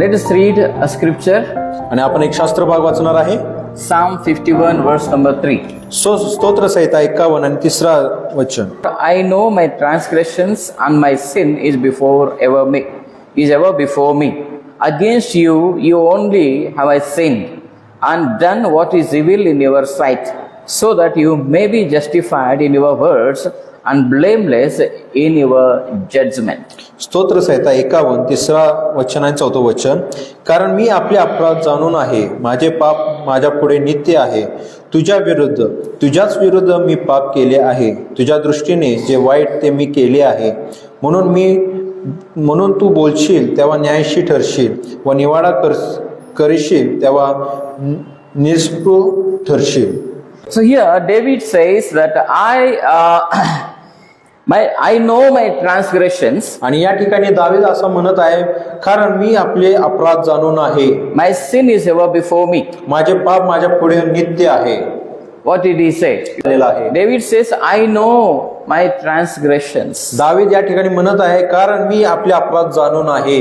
Let us read a scripture, आणि आपण एक शास्त्र भाग वाचणार आहे. Psalm 51 verse number 3. स्तोत्र संहिता 51 आणि 3 वचन. I know my transgressions and my sin is ever before me. Against you only have I sinned and done what is evil in your sight, so that you may be justified in your words and blameless in your judgment. स्तोत्र संहिता 51 3 वचन आणि 4 वचन. कारण मी आपले अपराध जाणून आहे, माझे पाप माझ्या पुढे नित्य आहे. तुझ्याच विरुद्ध मी पाप केले आहे. तुझ्या दृष्टीने जे वाईट ते मी केले आहे. म्हणून तू बोलशील तेव्हा न्यायशी ठरशील व निवाडा करशील तेव्हा निष्पृह ठरशील. So here David says that I know my transgressions. आणि या ठिकाणी दावीद असं म्हणत आहे, कारण मी आपले अपराध जाणून आहे. My sin is ever before me. माझे पाप माझ्या पुढे नित्य आहे. What did he say? आहे. David says, I know my transgressions. दावीद या ठिकाणी म्हणत आहे, कारण मी आपले अपराध जाणून आहे.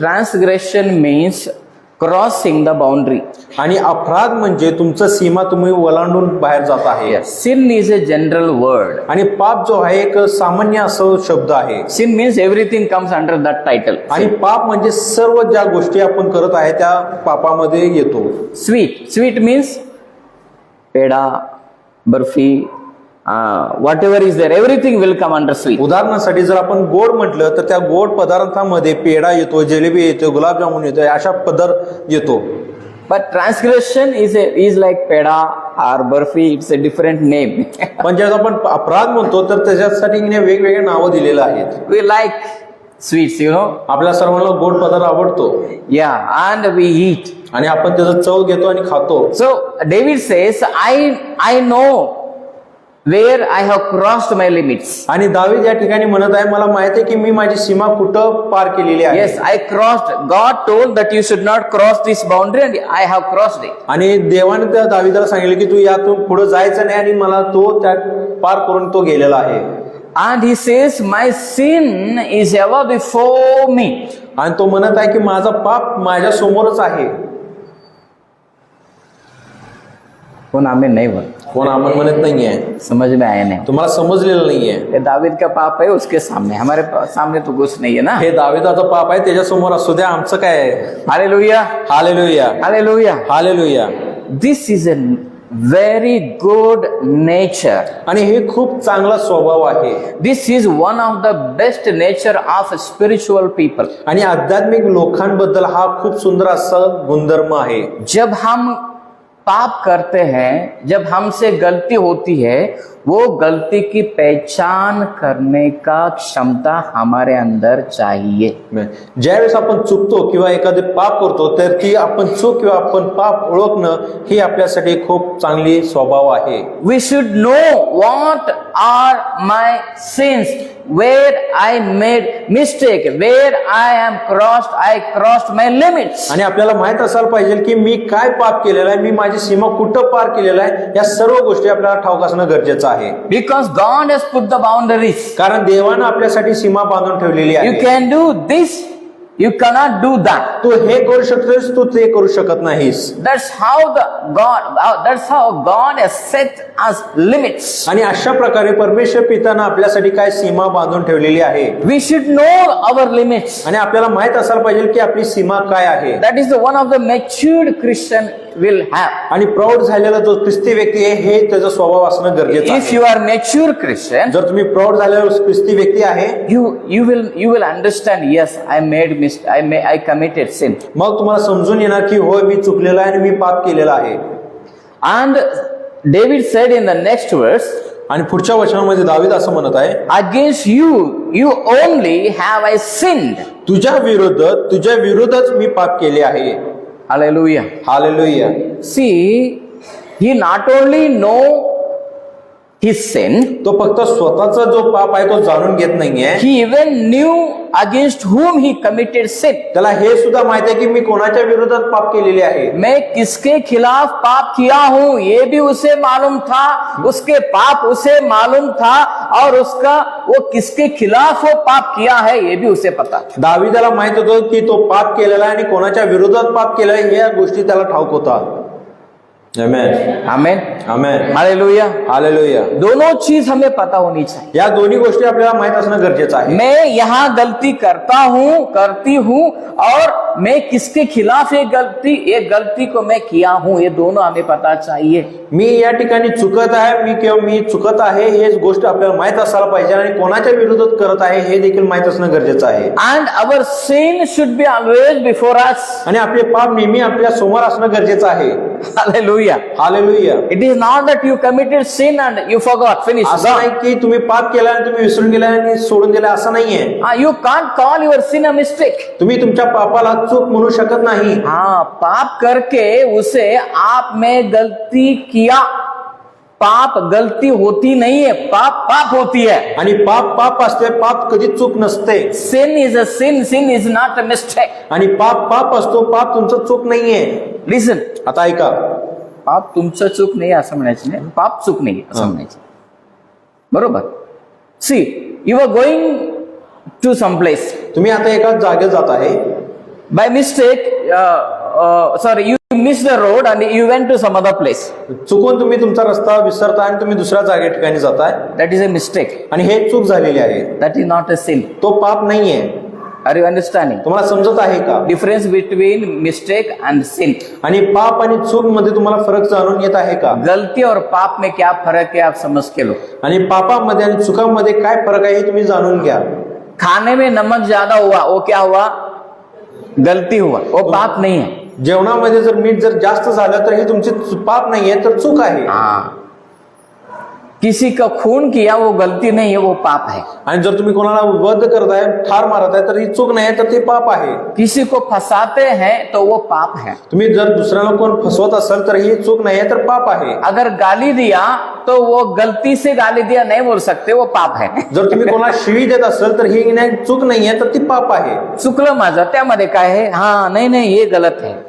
Transgression means crossing the boundary. आणि अपराध म्हणजे तुमचं सीमा तुम्ही ओलांडून बाहेर जात आहे. Sin is a general word. आणि पाप जो आहे एक सामान्य असं शब्द आहे. Sin means everything comes under that title. आणि पाप म्हणजे सर्व ज्या गोष्टी आपण करत आहे त्या पापामध्ये येतो. Sweet means peda, barfi, whatever is there, everything will come under sweet. उदाहरणासाठी जर आपण गोड म्हटलं तर त्या गोड पदार्थामध्ये पेढा येतो, जिलेबी येतो, गुलाबजामुन येतो, अशा पदार्थ येतो. But transgression is like peda or barfi. It's a different name. पण जेव्हा आपण अपराध म्हणतो तर त्याच्यासाठी वेगवेगळे नावं दिलेले आहेत. We like sweets, आपल्या सर्वांना गोड पदार्थ आवडतो. Yeah, and we eat. आणि आपण त्याचा चव घेतो आणि खातो. So David says, I know where I have crossed my limits. आणि दावीद या ठिकाणी म्हणत आहे, मला माहिती आहे की मी माझी सीमा कुठं पार केलेली आहे. Yes, I crossed. God told that you should not cross this boundary, and I have crossed it. आणि देवाने त्या दावीदाला सांगितले की तू यातून पुढे जायचं नाही, आणि मला तो त्या पार करून तो गेलेला आहे. And he says, my sin is ever before me. आणि तो म्हणत आहे की माझा पाप माझ्या समोरच आहे. कौन आमीन नहीं बोल? कोण आम्हाला म्हणत नाहीये. समझ में आया नहीं? तुम्हाला समजलेलं नाहीये. ये दावीद का पाप है, उसके सामने. हमारे सामने तो कुछ नहीं है ना. हे दावीदाचं पाप आहे, त्याच्या समोर असू द्या, आमचं काय आहे. Hallelujah, hallelujah, hallelujah, hallelujah. This is a very good nature. आणि हे खूप चांगला स्वभाव आहे. This is one of the best nature of spiritual people. आणि आध्यात्मिक लोकांबद्दल हा खूप सुंदर असा गुणधर्म आहे. जब हम पाप करते हैं, जब हमसे गलती होती है, वो गलती की पहचान करने का क्षमता हमारे अंदर चाहिए. ज्यावेळेस आपण चुकतो किंवा एखादे पाप करतो तर ती आपण चूक किंवा आपण पाप ओळखणं ही आपल्यासाठी खूप चांगली स्वभाव आहे. We should know what are my sins, where I made mistake, where I crossed my limits. आणि आपल्याला माहित असायला पाहिजे की मी काय पाप केलेला आहे, मी माझी सीमा कुठं पार केलेला आहे, या सर्व गोष्टी आपल्याला ठाऊक असणं गरजेचं आहे. Because God has put the boundaries. कारण देवानं आपल्यासाठी सीमा बांधून ठेवलेली आहे. You can do this, you cannot do that. तू हे करू शकतोस, तू ते करू शकत नाहीस. That's how God has set us limits. आणि अशा प्रकारे परमेश्वर पितानं आपल्यासाठी काय सीमा बांधून ठेवलेली आहे. We should know our limits. आणि आपल्याला माहित असायला पाहिजे की आपली सीमा काय आहे. That is one of the matured Christian will have. आणि प्रौढ झालेला जो ख्रिस्ती व्यक्ती आहे हे त्याचा स्वभाव असणं गरजेचं आहे. If you are mature Christian, जर तुम्ही प्रौढ झालेला ख्रिस्ती व्यक्ती आहे, you will understand. Yes, I committed sin. मग तुम्हाला समजून येणार की होय मी चुकलेला आहे आणि मी पाप केलेला आहे. And David said in the next verse, आणि पुढच्या वचनामध्ये दावीद असं म्हणत आहे, against you only have I sinned. तुझ्या विरुद्धच मी पाप केले आहे. Hallelujah. Hallelujah. See, he not only know his sin. तो फक्त स्वतःचा जो पाप आहे तो जाणून घेत नाहीये, He even knew against whom he committed sin. त्याला हे सुद्धा माहिती आहे की मी कोणाच्या विरोधात पाप केलेले आहे, मैं किसके खिलाफ पाप किया हूं ये भी उसे मालूम था, उसके पाप उसे मालूम था, और उसका वो किसके खिलाफ वो पाप किया है ये भी उसे पता था. दाविदाला माहित होतं की तो पाप केलेला आहे आणि कोणाच्या विरोधात पाप केलाय या गोष्टी त्याला ठाऊक होता. आमेन, आमेन, आमेन, हालेलुया. हालेलुया. दोनों चीज हमें पता होनी चाहिए. या दोन्ही गोष्टी आपल्याला माहित असणं गरजेचं आहे. मैं यहाँ गलती करती हूँ और मैं किसके खिलाफ ये गलती को मैं किया हूँ ये दोनों हमें पता चाहिए. मी या ठिकाणी चुकत आहे किंवा मी चुकत आहे हे गोष्ट आपल्याला माहित असायला पाहिजे आणि कोणाच्या विरोधात करत आहे हे देखील माहित असणं गरजेचं आहे. And our sin should be always before us. आणि आपले पाप नेहमी आपल्या समोर असणं गरजेचं आहे. Hallelujah. Hallelujah. It is not that you committed sin and you forgot, finish. असं नाही की तुम्ही पाप केला आणि तुम्ही विसरून गेला आणि सोडून दिला, असं नाहीये. You can't call your sin a mistake. तुम्ही तुमच्या पापाला चूक म्हणू शकत नाही. पाप करके उसे आप में गलती किया. पाप गलती होती नहीं है, पाप होती है. आणि पाप असते, पाप कधी चूक नसते. Sin is a sin is not a mistake. आणि पाप असतो, पाप तुमचं चूक नाहीये. Listen. आता ऐका, पाप तुमचं चूक नाही असं म्हणायचं नाही, पाप चूक नाही असं म्हणायचं. बरोबर. See you are going to some place. तुम्ही आता एका जागेत जात आहे. By mistake you missed the road and you went to some other place. चुकून तुम्ही तुमचा रस्ता विसरता आणि तुम्ही दुसऱ्या जागे ठिकाणी जाताय. That is a mistake. आणि हे चूक झालेली आहे. That is not a sin. तो पाप नाहीये. Are you understanding? तुम्हाला समजत आहे का Difference between mistake and sin? आणि पाप आणि चूक मध्ये तुम्हाला फरक जाणून येत आहे का? गलती और पाप में क्या फर्क है आप समझ के लो. आणि पापामध्ये आणि चुकांमध्ये काय फरक आहे हे तुम्ही जाणून घ्या. खाने में नमक ज्यादा हुआ वो क्या हुआ? गलती हुआ, वो पाप नहीं है. जेवणामध्ये जर मीठ जर जास्त झालं तर हे तुमची पाप नाहीये, तर चूक आहे. किसी का खून किया वो गलती नहीं है, वो पाप है. आणि जर तुम्ही कोणाला वध करताय, ठार मारत आहे, तर ही चूक नाही तर ते पाप आहे. किसी को फंसाते हैं तो वो पाप है. तुम्ही जर दुसऱ्याला कोण फसवत असाल तर ही चूक नाही तर पाप आहे. अगर गाली दिया तो वो गलती से गाली दिया नहीं बोल सकते, वो पाप है. जर तुम्ही कोणाला शिवी देत असाल तर ही चूक नाहीये तर ती पाप आहे. चुकलं माझं, त्यामध्ये काय आहे? नाही हे गलत है.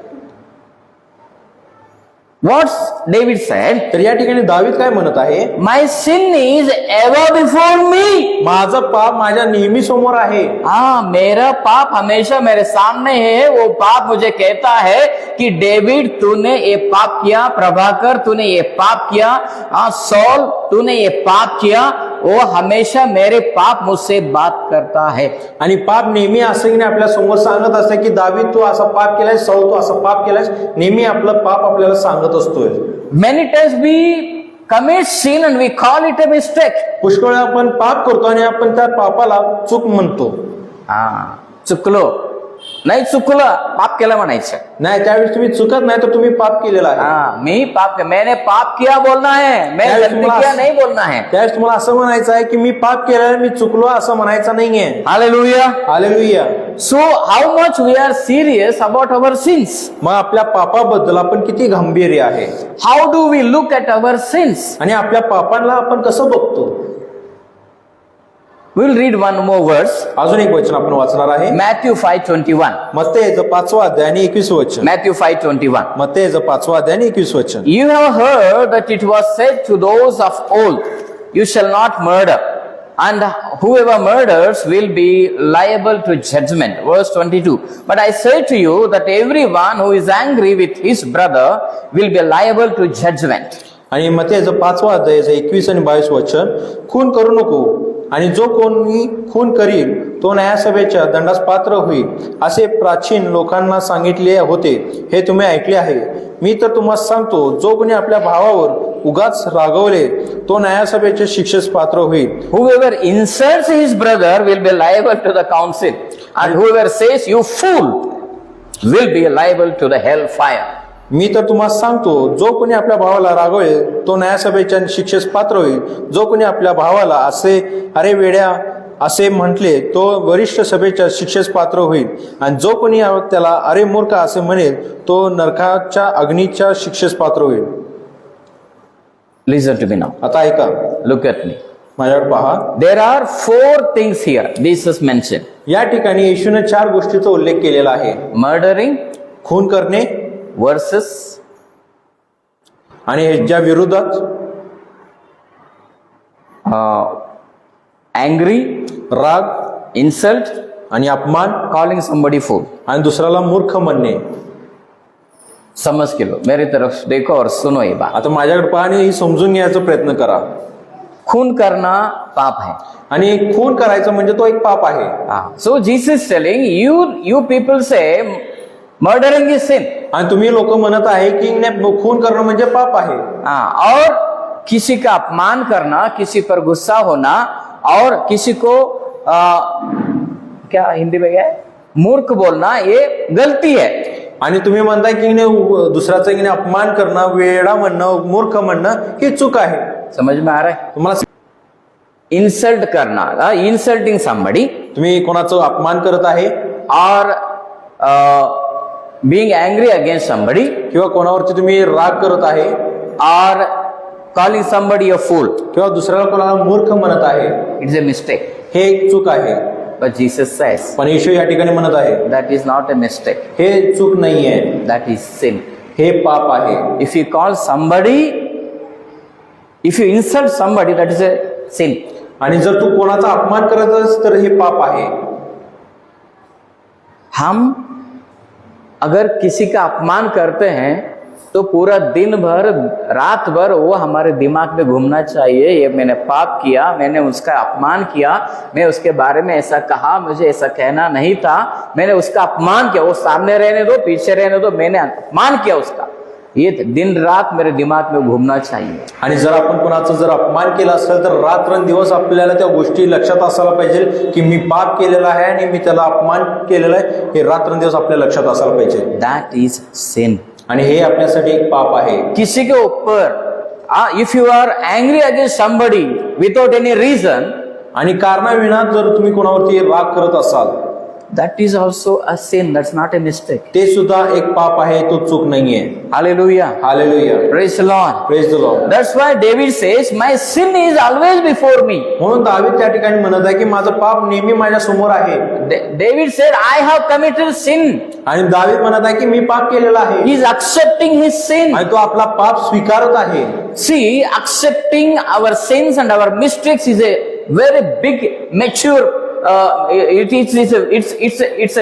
What David said, तर या ठिकाणी दावीद काय म्हणत आहे? My sin is ever before me. माझं पाप माझ्या नेहमी समोर आहे. मेरा पाप हमेशा मेरे सामने है. वो पाप मुझे कहता है कि डेविड तूने ये पाप किया, प्रभाकर तूने ये पाप किया, सॉल तूने ये पाप किया. वो हमेशा मेरे पाप मुझसे बात करता है. आणि पाप नेहमी असं की आपल्या समोर सांगत असते की दावीद तू असा पाप केलाय, सौल तू असं पाप केलाय. नेहमी आपलं पाप आपल्याला सांगत असतोय. Many times we commit sin and we call it a mistake. पुष्कळ वेळा आपण पाप करतो आणि आपण त्या पापाला चूक म्हणतो. चुकलो नाही, चुकलं पाप केलं म्हणायचं नाही. त्यावेळेस तुम्ही चुकत नाही तर तुम्ही पाप केलेला आहे. मैंने पाप किया बोलना है, मैं गलती किया नहीं बोलना है. त्यावेळेस तुम्हाला असं म्हणायचं आहे की मी पाप केलं, मी चुकलो असं म्हणायचं नाहीये. Hallelujah, hallelujah. So how much we are serious about our sins? मग आपल्या पापाबद्दल आपण किती गंभीर आहे. How do we look at our sins? आणि आपल्या पापांना आपण कसं बघतो. We will read one more verse. अजून एक वचन आपण वाचणार आहे. Matthew 5:21. मत्तेचं 5वा अध्याय आणि 21 वचन. Matthew 5:21. मत्तेचं 5वा अध्याय आणि 21 वचन. You have heard that it was said to those of old, you shall not murder, and whoever murders will be liable to judgment. Verse 22. But I say to you that everyone who is angry with his brother will be liable to judgment. आणि मत्तेचं 5वा अध्यायाचं 21 आणि 22 वचन. खून करू नको, आणि जो कोणी खून करील तो न्यायसभेच्या दंडास पात्र होईल असे प्राचीन लोकांना सांगितले होते. हे तुम्ही ऐकले आहे. मी तर तुम्हाला सांगतो, जो कोणी आपल्या भावावर उगाच रागवले तो न्यायसभेच्या शिक्षेस पात्र होईल. Whoever insults his brother will be liable to the council, and whoever says you fool will be liable to the hell fire. मी तर तुम्हाला सांगतो, जो कोणी आपल्या भावाला रागवेल तो न्यायसभेच्या शिक्षेस पात्र होईल. जो कोणी आपल्या भावाला असे अरे वेड्या असे म्हटले तो वरिष्ठ सभेच्या शिक्षेस पात्र होईल. आणि जो कोणी त्याला अरे मूर्ख असे म्हणेल तो नरकाच्या अग्नीच्या शिक्षेस पात्र होईल. Listen to me now. आता ऐका. Look at me. माझ्याकडे पहा. There are 4 things here Jesus mentioned. या ठिकाणी येशूने 4 गोष्टीचा उल्लेख केलेला आहे. Murdering खून करणे versus आणि ह्याच्या विरोधात angry, राग, insult, आणि अपमान, calling somebody fool. आणि दुसऱ्याला मूर्ख म्हणणे. समझ के लो, मेरी तरफ देखो और सुनो ये बात. आता माझ्याकडे पहा आणि ही समजून घ्यायचा प्रयत्न करा. खून करना पाप है. आणि खून करायचं म्हणजे तो एक पाप आहे. So Jesus telling you people say murdering is sin. आणि तुम्ही लोक म्हणत आहे की खून करणं म्हणजे पाप आहे. और किसी का अपमान करना, किसी पर गुस्सा होना और किसी को क्या हिंदी में क्या है, मूर्ख बोलना, ये गलती है. आणि तुम्ही म्हणताय की दुसऱ्याचा अपमान करणं, वेडा म्हणणं, मूर्ख म्हणणं ही चूक आहे. समझ में आ रहा है? तुम्हाला इंसल्ट करना, इंसल्टिंग somebody, तुम्ही कोणाचं अपमान करत आहे और being angry against somebody, किंवा कोणावरती तुम्ही राग करत आहे, or calling somebody a fool. किंवा दुसऱ्याला कोणाला मूर्ख म्हणत आहे, It's a mistake. हे एक चूक आहे. But Jesus says पण येशू या ठिकाणी म्हणत आहे that is not a mistake. हे चूक नाहीये, That is sin. हे पाप आहे. If you call somebody, if you insult somebody, that is a sin. आणि जर तू कोणाचा अपमान करत आहेस तर हे पाप आहे. हम अगर किसी का अपमान करते हैं तो पूरा दिन भर, रात भर वो हमारे दिमाग में घूमना चाहिए, ये मैंने पाप किया, मैंने उसका अपमान किया, मैं उसके बारे में ऐसा कहा, मुझे ऐसा कहना नहीं था, मैंने उसका अपमान किया. वो सामने रहने दो, पीछे रहने दो, मैंने अपमान किया उसका. ये दिन रात मेरे दिमाग में घूमना चाहिए. आणि जर आपण कोणाचा जर अपमान केला असेल तर रात्रंदिवस आपल्याला त्या गोष्टी लक्षात असायला पाहिजे की मी पाप केलेला आहे आणि मी त्याला अपमान केलेला आहे, हे रात्रंदिवस आपल्या लक्षात असायला पाहिजे. That is sin. आणि हे आपल्यासाठी एक पाप आहे. किसी के ऊपर if you are angry against somebody without any reason, आणि कारणाविना जर तुम्ही कोणावरती राग करत असाल, that is also a sin. That's not a mistake. ते सुद्धा एक पाप आहे, तो चूक नाहीये. Hallelujah. Hallelujah. Praise the Lord. Praise the Lord. That's why David says, my sin is always before me. म्हणून दावीद त्या ठिकाणी म्हणत आहे की माझं पाप नेहमी माझ्या समोर आहे. David said, I have committed sin. आणि दावीद म्हणत आहे की मी पाप केलेला आहे. He is accepting his sin. आणि तो आपला पाप स्वीकारत आहे. See, accepting our sins and our mistakes is a very big, mature, it's a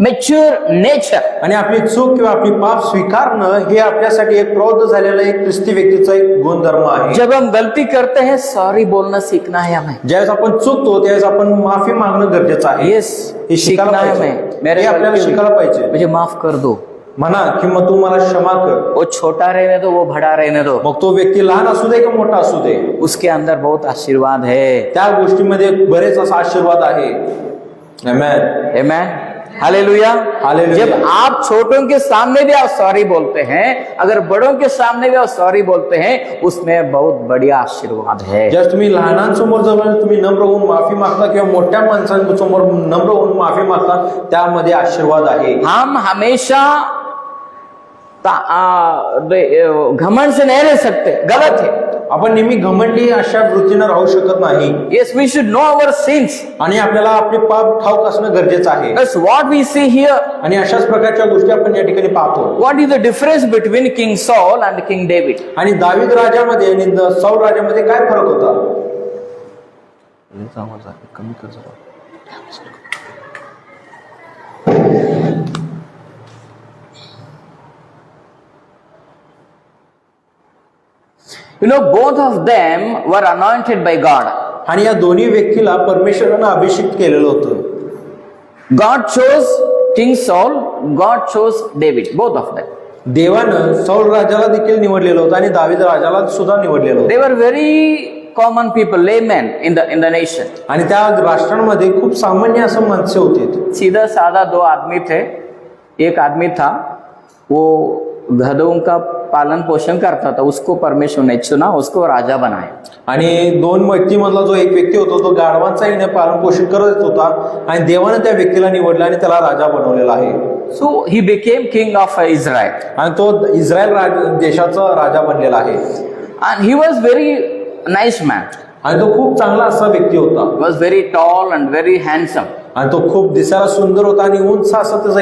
mature nature. आणि आपली चूक किंवा आपली पाप स्वीकारणं हे आपल्यासाठी एक प्रौढ झालेला एक ख्रिस्ती व्यक्तीचा एक गुणधर्म आहे. जब हम गलती करते हैं, सॉरी बोलना सीखना है हमें. ज्यावेळेस आपण चुकतो त्यावेळेस आपण माफी मागणं गरजेचं आहे. Yes, हे शिकायला सीखना है पाहिजे. हमें. हे आपल्याला शिकायला पाहिजे. मुझे माफ कर दो. म्हणा की मग तू मला क्षमा कर. वो छोटा रहने दो, वो बड़ा रहने दो, मग तो व्यक्ती लहान असू दे किंवा मोठा असू दे, उसके अंदर बहुत आशीर्वाद है. त्या गोष्टीमध्ये बरेच असा आशीर्वाद आहे. आमेन. Amen. हालेलुया. हालेलुया. जब आप छोटों के सामने भी आप सॉरी बोलते हैं, अगर बड़ों के सामने भी आप सॉरी बोलते हैं, उसमें बहुत बढ़िया आशीर्वाद है. ज्यावेळेस तुम्ही लहानांसमोर जवळ तुम्ही नम्र होऊन माफी मागता किंवा मोठ्या माणसांसमोर नम्र होऊन माफी मागता, त्यामध्ये आशीर्वाद आहे. हम हमेशा घमंड से नहीं रह सकते, गलत है. आपण नेहमी घमंडी अशा वृत्तीनं राहू शकत नाही. Yes, we should know our sins. आणि आपल्याला आपले पाप ठाऊक असणं गरजेचं आहे. That's what we see here. आणि अशाच प्रकारच्या गोष्टी आपण या ठिकाणी पाहतो. What is the difference between King Saul and King David? आणि दावीद राजामध्ये आणि सौल राजामध्ये काय फरक होता? कमी कर जरा. You know, both of them were anointed by God. आणि या दोन्ही व्यक्तीला परमेश्वरानं अभिषेक केलेलं होतं. God chose King Saul, God chose David, both of them. देवानं सौल राजाला देखील निवडलेलं होतं आणि दावीद राजाला सुद्धा निवडलेलं होतं. They were very common people, laymen in the nation. आणि त्या राष्ट्रांमध्ये खूप सामान्य असं माणसं होते. सीधा साधा 2 आदमी थे. एक आदमी था, वो गधों का पालन पोषण करता था, उसको परमेश्वर ने चुना, उसको राजा बनाया. आणि 2 व्यक्तीमधला जो एक व्यक्ती होता तो गाढवांचा हिने पालन पोषण करत होता आणि देवानं त्या व्यक्तीला निवडलं आणि त्याला राजा बनवलेला आहे. So he became king of Israel. आणि तो इस्रायल देशाचा राजा बनलेला आहे. And he was very nice man. आणि तो खूप चांगला असा व्यक्ती होता He was very tall and very handsome. आणि तो खूप दिसायला सुंदर होता आणि उंच असा त्याचा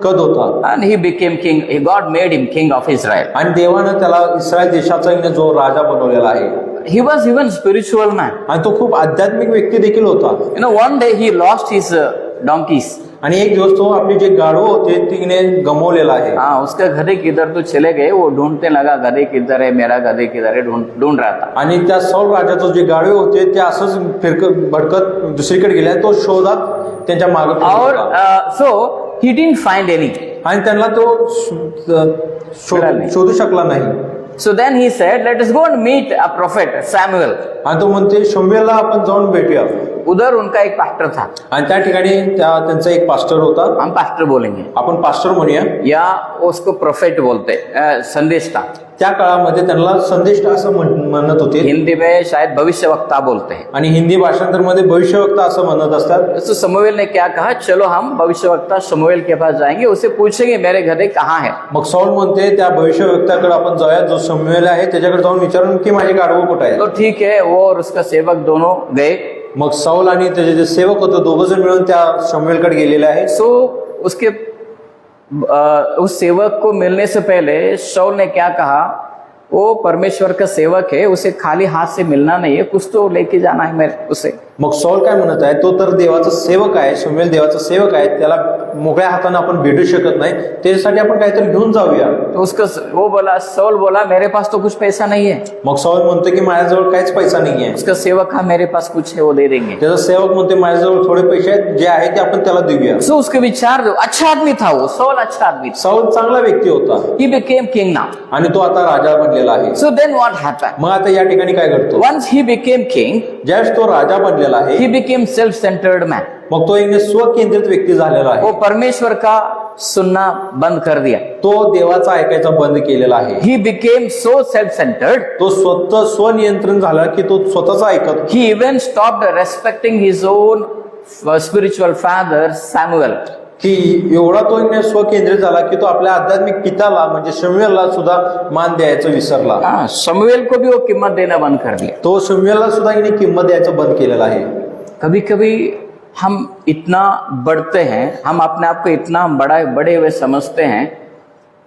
कद होता And he became king. God made him king of Israel. आणि देवानं त्याला इस्रायल देशाचा जो राजा बनवलेला आहे He was even spiritual man. आणि तो खूप आध्यात्मिक व्यक्ती देखील होता You know, one day he lost his donkeys. आणि एक दिवस तो आपले जे गाढव होते तिने गमावलेला आहे हाँ, उसका गधे किधर तो चले गए, वो ढूंढने लगा गधे किधर है, मेरा गधे किधर है, ढूंढ रहा था. आणि त्या सौल राजाचे जे गाढवे होते ते असंच फिरकत भटकत दुसरीकडे गेले आणि तो शोधात त्यांच्या मागे और so he didn't find any. आणि त्यांना तो शोधू शकला नाही. So then he said, let us go and meet a prophet, Samuel. आणि तो म्हणते शमूएलला आपण जाऊन भेटूया. उधर उनका एक पास्टर था. आणि त्या ठिकाणी त्यांचा एक पास्टर होता. हम पास्टर बोलेंगे आपण पास्टर म्हणूया या उसको प्रोफेट बोलते, संदेशता. त्या काळामध्ये त्यांना संदेश असं म्हणत होते. हिंदी में शायद भविष्यवक्ता बोलते हैं. आणि हिंदी भाषांतर मध्ये भविष्यवक्ता असं म्हणत असतात. तो शमूएल ने क्या कहा, चलो हम भविष्यवक्ता शमूएल के पास जाएंगे, उससे पूछेंगे मेरे गधे कहाँ है. मग सौल म्हणते त्या भविष्यवक्त्याकडे आपण जाऊया जो शमूएल आहे त्याच्याकडे जाऊन विचारून की माझे गाढव कुठे आहे. तो ठीक है, वो और उसका सेवक दोनों गए. मग सौल आणि त्याचे जे सेवक होते दोघ जण मिळून त्या शमूएलकडे गेलेले आहे. सो उसके उस सेवक को मिलने से पहले शाऊल ने क्या कहा, वो परमेश्वर का सेवक है, उसे खाली हाथ से मिलना नहीं है, कुछ तो लेके जाना है मेरे उसे. मग सौल काय म्हणत आहे, तो तर देवाचा सेवक आहे, शमूएल देवाचा सेवक आहे, त्याला मोकळ्या हाताने आपण भेटू शकत नाही, त्याच्यासाठी आपण काहीतरी घेऊन जाऊया. तो उसको वो बोला, शाऊल बोला मेरे पास तो कुछ पैसा नहीं है. मग सौल म्हणतो की माझ्याजवळ काहीच पैसा नाही आहे. उसका सेवक हा मेरे पास कुछ है वो दे देंगे. त्याचा सेवक म्हणते माझ्याजवळ थोडे पैसे आहेत, जे आहे ते आपण त्याला देऊया. सो उसके विचार दो, अच्छा आदमी था वो, शाऊल अच्छा आदमी था. सौल चांगला व्यक्ती होता. He became king now. आणि तो आता राजा बनलेला आहे. So then what happened? मग आता या ठिकाणी काय घडतो, Once he became king, ज्यावेळेस तो राजा बनलेला आहे he became self-centered man. मग तो एक स्वकेंद्रित व्यक्ती झालेला वो आहे. परमेश्वर का सुनना बंद कर दिया. तो देवाचा ऐकायचा बंद केलेला आहे. He became so self-centered. तो स्वतः स्वनियंत्रण झाला की तो स्वतःच ऐकत. He even stopped respecting his own spiritual father Samuel. की एवढा तो स्वकेंद्रित झाला की तो आपल्या आध्यात्मिक पिताला म्हणजे शमूएलला सुद्धा मान द्यायचं विसरला. हाँ, शमूएल को भी वो कीमत देना बंद कर दिया. तो शमूएलला सुद्धा इने किंमत द्यायचं बंद केलेलं आहे. कभी कभी हम इतना बढ़ते हैं, हम अपने आप को इतना बड़े हुए समझते हैं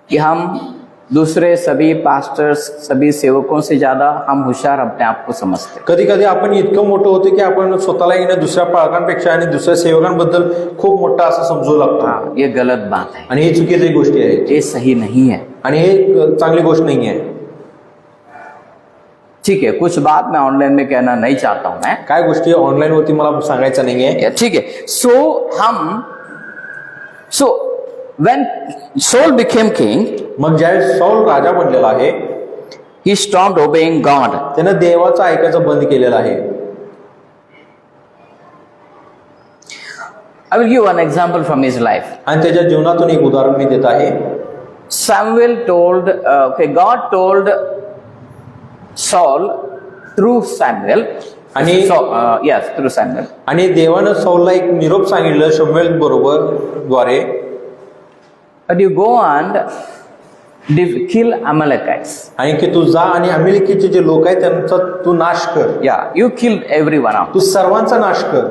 कि हम दूसरे सभी पास्टर्स, सभी सेवकों से ज्यादा हम होशियार अपने आप को समझते हैं. कधी कधी आपण इतकं मोठं होतो की आपण स्वतःला दुसऱ्या पालकांपेक्षा आणि दुसऱ्या सेवकांबद्दल खूप मोठा असं समजू लागतो. हाँ, ये गलत बात है. आणि हे चुकीची गोष्टी आहेत ये सही नहीं है. आणि हे चांगली गोष्ट नाही आहे. ठीक है, कुछ बात मैं ऑनलाइन में कहना नहीं चाहता हूं मैं. काय गोष्टी ऑनलाईन वरती मला सांगायचं नाहीये. ठीक है. So when Saul became king, मग ज्यावेळेस सौल राजा बनलेला आहे he stopped obeying God. त्यानं देवाचं ऐकायचं बंद केलेलं आहे. I will give one example from his life. आणि त्याच्या जीवनातून एक उदाहरण मी देत आहे. God told Saul through Samuel. Through Samuel. आणि देवानं सौलला एक निरोप सांगितलं शमूएल बरोबर द्वारे, But you go and kill Amalekites. आणि की तू जा आणि अमेरिकेचे जे लोक आहेत त्यांचा तू नाश कर. Yeah, you killed everyone out. तू सर्वांचा नाश कर.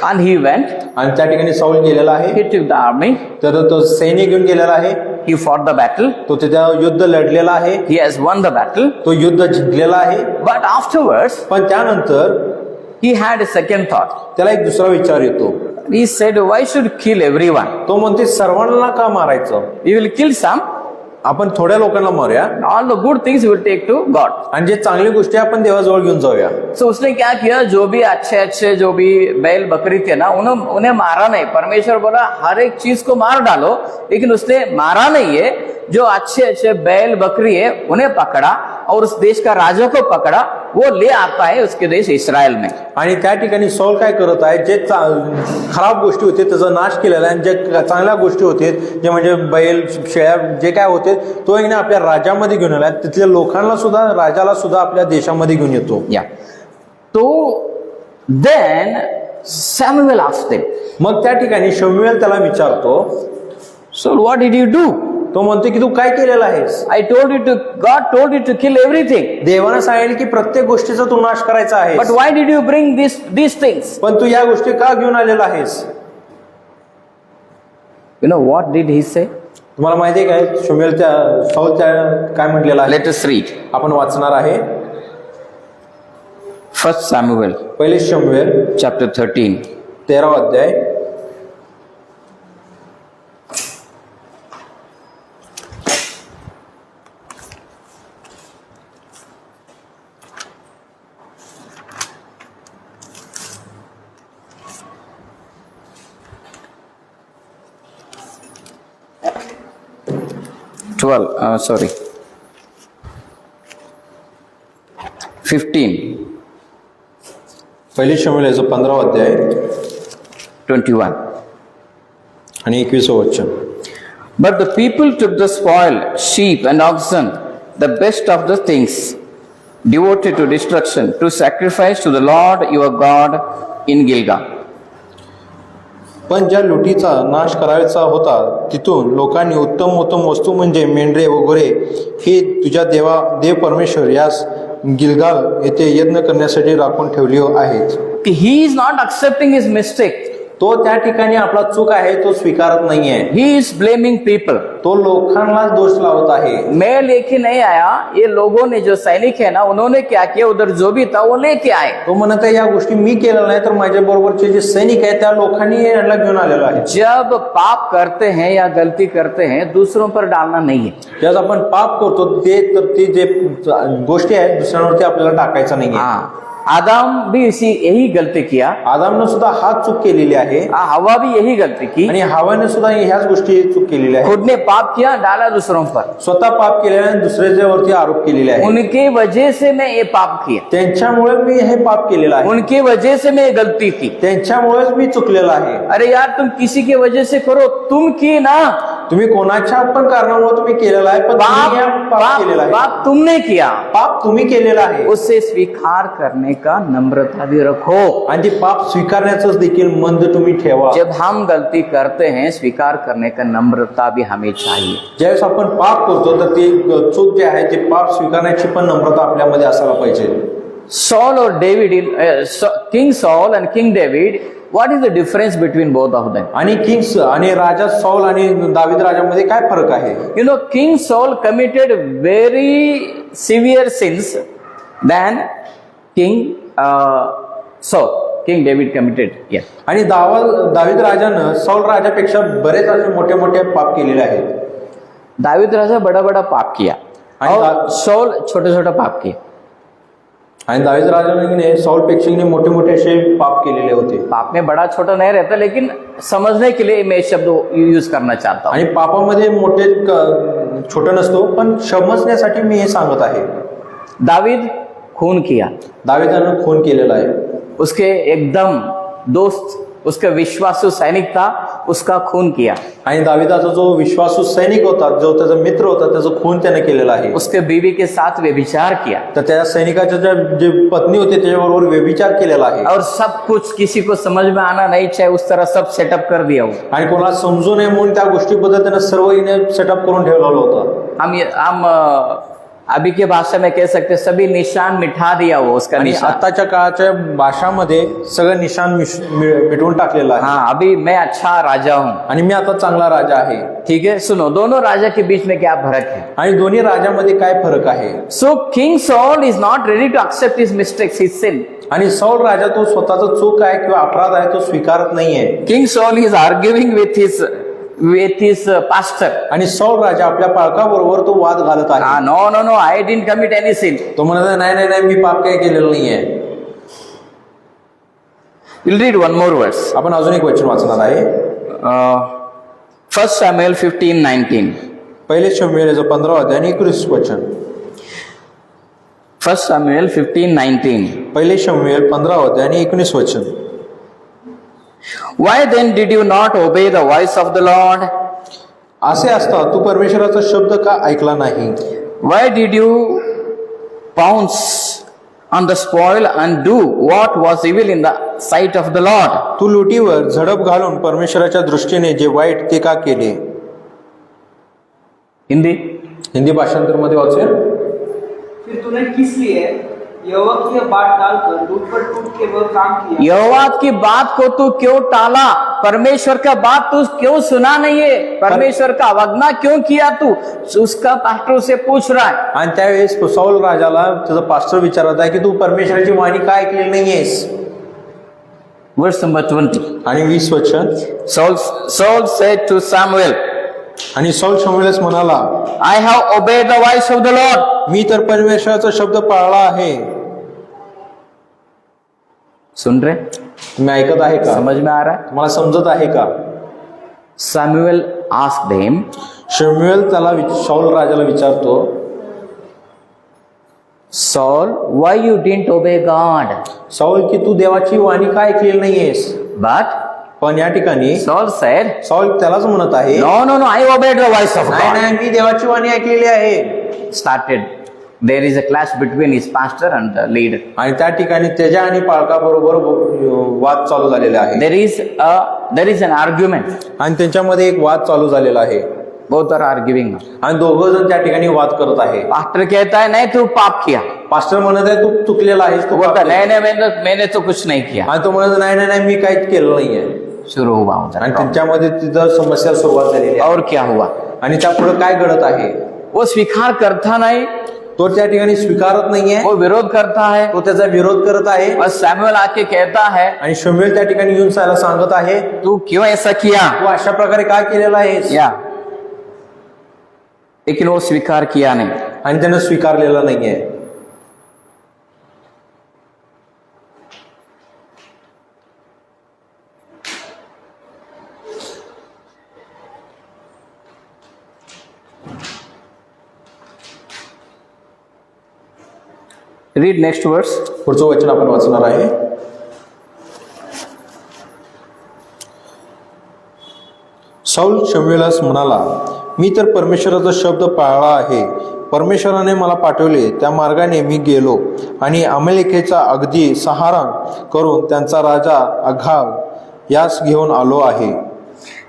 And he went. आणि त्या ठिकाणी सौल गेलेला आहे. He took the army. तर तो सैन्य घेऊन गेलेला आहे. He fought the battle. तो त्याच्या युद्ध लढलेला आहे. He has won the battle. तो युद्ध जिंकलेला आहे. But afterwards, पण त्यानंतर he had a second thought. त्याला एक दुसरा विचार येतो. He said, why should kill everyone? तो म्हणते सर्वांना का मारायचं, We will kill some. आपण थोड्या लोकांना मारूया All the good things we will take to God. आणि जे चांगली गोष्टी आपण देवाजवळ घेऊन जाऊया. So उसने क्या किया, जो भी अच्छे जो भी बैल बकरी थे ना, उन्हें मारा नहीं. परमेश्वर बोला हर एक चीज को मार डालो, लेकिन उसने मारा नहीं है. जो अच्छे बैल बकरी है उन्हें पकड़ा और उस देश का राजा को पकड़ा, वो ले आता है उसके देश इस्रायल में. आणि त्या ठिकाणी सौल काय करत आहे, जे खराब गोष्टी होते त्याचा नाश केलेला आहे आणि जे चांगल्या गोष्टी होते जे म्हणजे बैल शेळ्या जे काय होते तो एक आपल्या राज्यामध्ये घेऊन आला. तिथल्या लोकांना सुद्धा राजाला सुद्धा आपल्या देशामध्ये घेऊन येतो. तो देन सॅम्युएल asked him. मग त्या ठिकाणी शमूएल त्याला विचारतो, Saul, what did you do? तो म्हणतो की तू काय केलेलं आहेस? God told you to kill everything. देवानं सांगितलं की प्रत्येक गोष्टीचा तू नाश करायचा आहे. But why did you bring these things? पण तू या गोष्टी का घेऊन आलेला आहेस? You know what did he say? तुम्हाला माहिती आहे काय शाऊल काय म्हटलेलं आहे? Let us read. आपण वाचणार आहे 1 Samuel पहिले शमूएल chapter 13. 13वा अध्याय. Sorry. 15, पहिले शमूएल याचं 15वा अध्याय 21. आणि 21वं वचन. But the people took the spoil, sheep and oxen, the best of the things, devoted to destruction, to sacrifice to the Lord your God in Gilgal. पण ज्या लुटीचा नाश करायचा होता तिथून लोकांनी उत्तम उत्तम वस्तू म्हणजे मेंढरे व गुरे ही तुझ्या देव परमेश्वर यास गिलगाल येथे यज्ञ करण्यासाठी राखून ठेवली आहेत. He is not accepting his mistake. तो त्या ठिकाणी आपला चूक आहे तो स्वीकारत नाहीये. He is blaming people. तो लोकांना दोष लावत आहे. मैं लेके नहीं आया, ये लोगों ने जो सैनिक है ना उन्होंने क्या किया, उधर जो भी था वो लेके आए. तो म्हणत आहे या गोष्टी मी केल्या नाही तर माझ्या बरोबरचे जे सैनिक आहेत त्या लोकांनी यांना घेऊन आलेला आहे. जब पाप करते हैं या गलती करते हैं दूसरों पर डालना नहीं है. ज्यावेळेस आपण पाप करतो ते जे गोष्टी आहेत दुसऱ्यांवरती आपल्याला टाकायचं नाहीये. हाँ, आदम भी यही गलती किया. आदमने सुद्धा हाच चूक केलेली आहे. हवा भी यही गलती की. आणि हवाने सुद्धा ह्याच गोष्टी चूक केलेली आहे. खुद ने पाप किया, डाला दूसरों पर. स्वतः पाप केले आणि दुसऱ्याच्या वरती आरोप केलेले आहे. उनके वजह से मैं ये पाप किया. त्यांच्यामुळे मी हे पाप केलेलं आहे. उनके वजह से मैं ये गलती की. त्यांच्यामुळेच मी चुकलेला आहे. अरे यार, तुम किसी के वजह से करो, तुम की ना. तुम्ही कोणाच्या पण कारणामुळे तुम्ही केलेला आहे, पण पाप केलेला आहे. पाप तुमने किया, पाप तुम्ही केलेला आहे. उससे स्वीकार करने का नम्रता भी रखो. आणि ते पाप स्वीकारण्याचं देखील मंद तुम्ही ठेवा. जब हम गलती करते हैं स्वीकार करने का नम्रता भी हमें चाहिए. ज्यावेळेस आपण पाप करतो तर ते चूक जे आहे ते पाप स्वीकारण्याची पण नम्रता आपल्यामध्ये असायला पाहिजे. Saul or David, King Saul and King David, what is the difference between both of them? आणि किंग्स आणि राजा सौल आणि दावीद राजामध्ये काय फरक आहे? You know, King Saul committed very severe sins than King David committed. Yes. आणि दावीद राजानं सौल राजापेक्षा बरेच असे मोठे मोठे पाप केलेले आहेत. दावीद राजा बड़ा बड़ा पाप किया और सौल छोटे छोटे पाप किया. आणि दावीद राजाने सौल पेक्षा मोठे मोठे असे पाप केलेले होते. पाप में बड़ा छोटा नहीं रहता, लेकिन समझने के लिए मैं शब्द यूज करना चाहता हूँ. आणि पापामध्ये मोठे छोटे नसतो, पण समजण्यासाठी मी हे सांगत आहे. दावीद खून किया. दावीदानं खून केलेला आहे. उसके एकदम दोस्त, उसका विश्वासू सैनिक था, उसका खून किया. आणि दावीदाचा जो विश्वासू सैनिक होता, जो त्याचा मित्र होता, त्याचा खून त्याने केलेला आहे. उसके बीवी के साथ व्यभिचार किया. तर त्या सैनिकाच्या जे पत्नी होती त्याच्याबरोबर व्यभिचार केलेला आहे. और सब कुछ किसी को समझ में आना नहीं चाहिए उस तरह सब सेटअप कर दिया हो. आणि कोणाला समजू नये म्हणून त्या गोष्टीबद्दल त्याने सर्व सेटअप करून ठेवलेलं होतं. हम अभी के भाषा में कह सकते सभी निशान मिटा दिया वो उसका निशान. आताच्या काळाच्या भाषामध्ये सगळं निशान मिटवून टाकलेलं आहे. हाँ, अभी मैं अच्छा राजा हूँ आणि मी आता चांगला राजा आहे. ठीक है, सुनो, दोनों राजा के बीच में क्या फर्क है. आणि दोन्ही राजामध्ये काय फरक आहे. So king Saul is not ready to accept his mistakes, his sin. आणि सौल राजा तो स्वतःचा चूक आहे किंवा अपराध आहे तो स्वीकारत नाहीये. King Saul is arguing with his pastor. आणि सौल राजा आपल्या पालकाबरोबर तो वाद घालत आहे. No, I didn't commit any sin. तो म्हणत नाही मी पाप काही केलेलं नाहीये. विल रीड वन मोर वर्स. आपण अजून एक वचन वाचणार आहे. 1 Samuel 15:19. पहिले शमूएल 15वा अध्याय आणि 21 वचन. 1 Samuel 15:19. पहिले शमूएल 15वा अध्याय आणि 19 वचन. Why then did you not obey the voice of the Lord? असे असता तू परमेश्वराचा शब्द का ऐकला नाही? Why did you pounce on the spoil and do what was evil in the sight of the Lord? तू लुटीवर झडप घालून परमेश्वराच्या दृष्टीने जे वाईट ते का केले? हिंदी हिंदी भाषांतर मध्ये वाचूया. फिर तूने किस लिए यहोवा की यह बात डालकर टूट पर टूट के वह काम किया? यहोवा की बात को तू क्यों टाला? परमेश्वर का बात तू क्यों सुना नहीं है? परमेश्वर का अवज्ञा क्यों किया तू? उसका पास्टर से पूछ रहा है. आणि त्यावेळेस साऊल राजाला त्याचा पास्टर विचारत आहे की तू परमेश्वराची वाणी काय ऐकलेली नाहीयेस. Verse number 20. आणि 20 वचन. Saul said to Samuel, आणि साऊल शमूएलस म्हणाला, I have obeyed the voice of the Lord. मी तर परमेश्वराचा शब्द पाळला आहे. सुन रहे? तुम्ही ऐकत आहे का? समझ में आ रहा है? तुम्हाला समजत आहे का? Samuel asked him, शमूएल त्याला साऊल राजाला विचारतो, Saul, why you didn't obey God? साऊल की तू देवाची वाणी काय ऐकलेली नाहीयेस. But पण या ठिकाणी Saul said, साऊल त्यालाच म्हणत आहे, No, I obeyed the voice of नाही God. नाही मी देवाची वाणी ऐकलेली आहे. Started. There is a clash between his pastor and the leader. आणि त्या ठिकाणी त्याच्या आणि पालकाबरोबर वाद चालू झालेला आहे. There is an argument. आणि त्यांच्यामध्ये एक वाद चालू झालेला आहे. Both are arguing. आणि दोघं जण त्या ठिकाणी वाद करत आहे. Pastor कहता है नहीं तू पाप किया. पास्टर म्हणत आहे तू चुकलेला आहेस, तू बोलता पाप केलं. नहीं मैंने तो कुछ नहीं किया. आणि तो म्हणत नाही मी काहीच केलं नाहीये. शुरू हुआ उधर. आणि त्यांच्यामध्ये तिथं समस्या सुरुवात झालेली आहे. और क्या हुआ? आणि त्या पुढे काय घडत आहे? वो स्वीकार करता नहीं, तो त्या ठिकाणी स्वीकारत नाहीये, वो विरोध करता है. तो त्याचा विरोध करत आहे. और सैमुअल आके कहता है, आणि शमूएल त्या ठिकाणी येऊन त्याला सांगत आहे, तू क्यों ऐसा किया? तू अशा प्रकारे काय केलेला आहेस. या लेकिन वो स्वीकार किया नहीं. आणि त्यानं स्वीकारलेला नाहीये. Read next verse. पुढचं वचन आपण वाचणार आहे. साऊल शमूएलास म्हणाला, मी तर परमेश्वराचा शब्द पाळला आहे. परमेश्वराने मला पाठवले त्या मार्गाने मी गेलो आणि अमेलेकेचा अगदी संहार करून त्यांचा राजा अघाव यास घेऊन आलो आहे.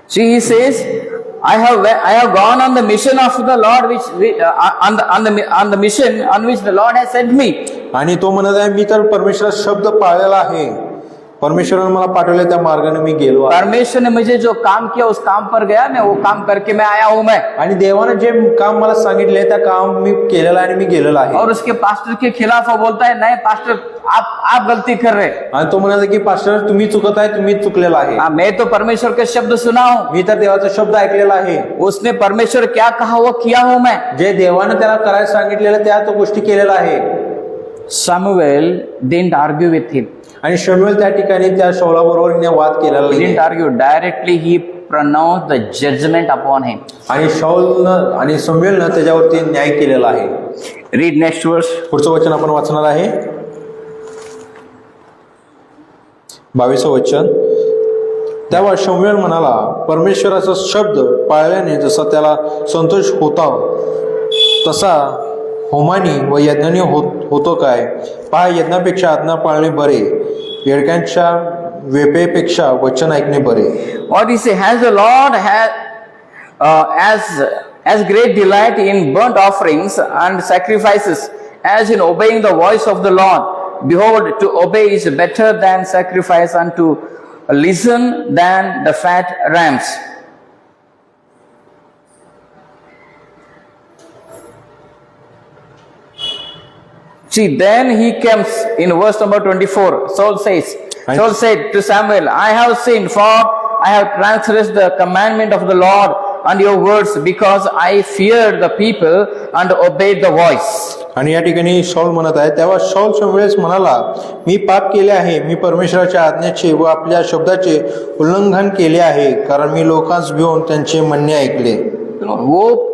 See, he says, I have gone on the mission of the Lord, on the mission on which the Lord has sent me. आणि तो म्हणत आहे, मी तर परमेश्वराचा शब्द पाळलेला आहे. परमेश्वराने मला पाठवले त्या मार्गाने मी गेलो आहे. परमेश्वर ने मुझे जो काम किया उस काम पर गया मैं, वो काम करके मैं आया हूं मैं. आणि देवाने जे काम मला सांगितले त्या काम मी केलेलं आहे आणि मी गेलेलो आहे. और उसके पास्टर के खिलाफ वो बोलता है, नहीं पास्टर आप गलती कर रहे. आणि तो म्हणाला की पास्टर तुम्ही चुकत आहे, तुम्ही चुकलेला आहे. मैं तो परमेश्वर के शब्द सुना हूं. मी तर देवाचा शब्द ऐकलेला आहे. उसने परमेश्वर क्या कहा वो किया हूं मैं. जे देवाने त्याला करायला सांगितलेलं त्या तो गोष्टी केलेल्या आहे. Samuel didn't argue with him. आणि शमूएल त्या ठिकाणी त्या शाऊलाबरोबर वाद केलेला He didn't नाही. argue. Directly he pronounced the judgment upon him. आणि शाऊलनं आणि शमूएलनं त्याच्यावरती न्याय केलेला आहे. Read next verse. पुढचं वचन आपण वाचणार आहे. 22 वचन. तेव्हा शमूएल म्हणाला, परमेश्वराचा शब्द पाळल्याने जसा त्याला संतोष होता तसा होमानी व यज्ञानी होतो काय. पहा, यज्ञापेक्षा आज्ञा पाळणे बरे, येडक्यांच्या वेपेपेक्षा वचन ऐकणे बरे. What he say? Has the Lord as great delight in burnt offerings and sacrifices as in obeying the voice of the Lord? Behold, to obey is better than sacrifice, and to listen than the fat rams. See, then he comes in verse number 24. Saul said to Samuel, I have sinned, for I have transgressed the commandment of the Lord and your words, because I feared the people and obeyed the voice. आणि या ठिकाणी शाऊल म्हणत आहे, तेव्हा शाऊल शमूएलस म्हणाला, मी पाप केले आहे. मी परमेश्वराच्या आज्ञेचे व आपल्या शब्दाचे उल्लंघन केले आहे, कारण मी लोकांस भिवून त्यांचे म्हणणे ऐकले. वो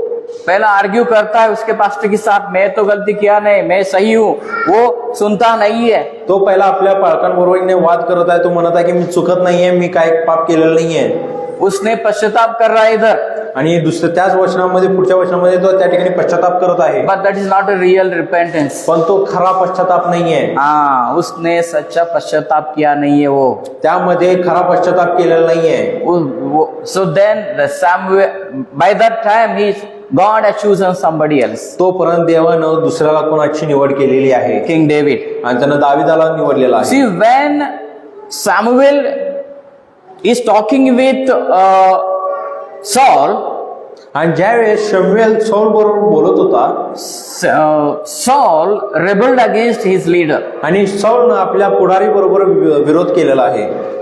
पहला आर्ग्यू करता है उसके पास्टर के साथ, मैं तो गलती किया नहीं, मैं सही हूं. वो सुनता नहीं है. तो पहिला आपल्या पालकांबरोबर वाद करत आहे. तो म्हणत आहे की मी चुकत नाहीये, मी काय पाप केलेलं नाहीये. उसने पश्चाताप कर रहा है इधर. आणि दुसऱ्या त्याच वचनामध्ये पुढच्या वचनामध्ये तो त्या ठिकाणी पश्चाताप करत आहे. But that is not a real repentance. पण तो खरा पश्चाताप नाहीये. हाँ, उसने सच्चा पश्चाताप किया नहीं है वो. त्यामध्ये खरा पश्चाताप केलेला नाहीये. So then the Samuel, by that time God has chosen somebody else, तोपर्यंत देवानं दुसऱ्याला कोणाची निवड केलेली आहे King David. आणि त्यानं दाविदाला निवडलेला आहे. See, when Samuel is talking with Saul, आणि ज्यावेळेस शमूएल सौल बरोबर बोलत होता, Saul rebelled against his leader. आणि सौलनं आपल्या पुढारी बरोबर विरोध केलेला आहे.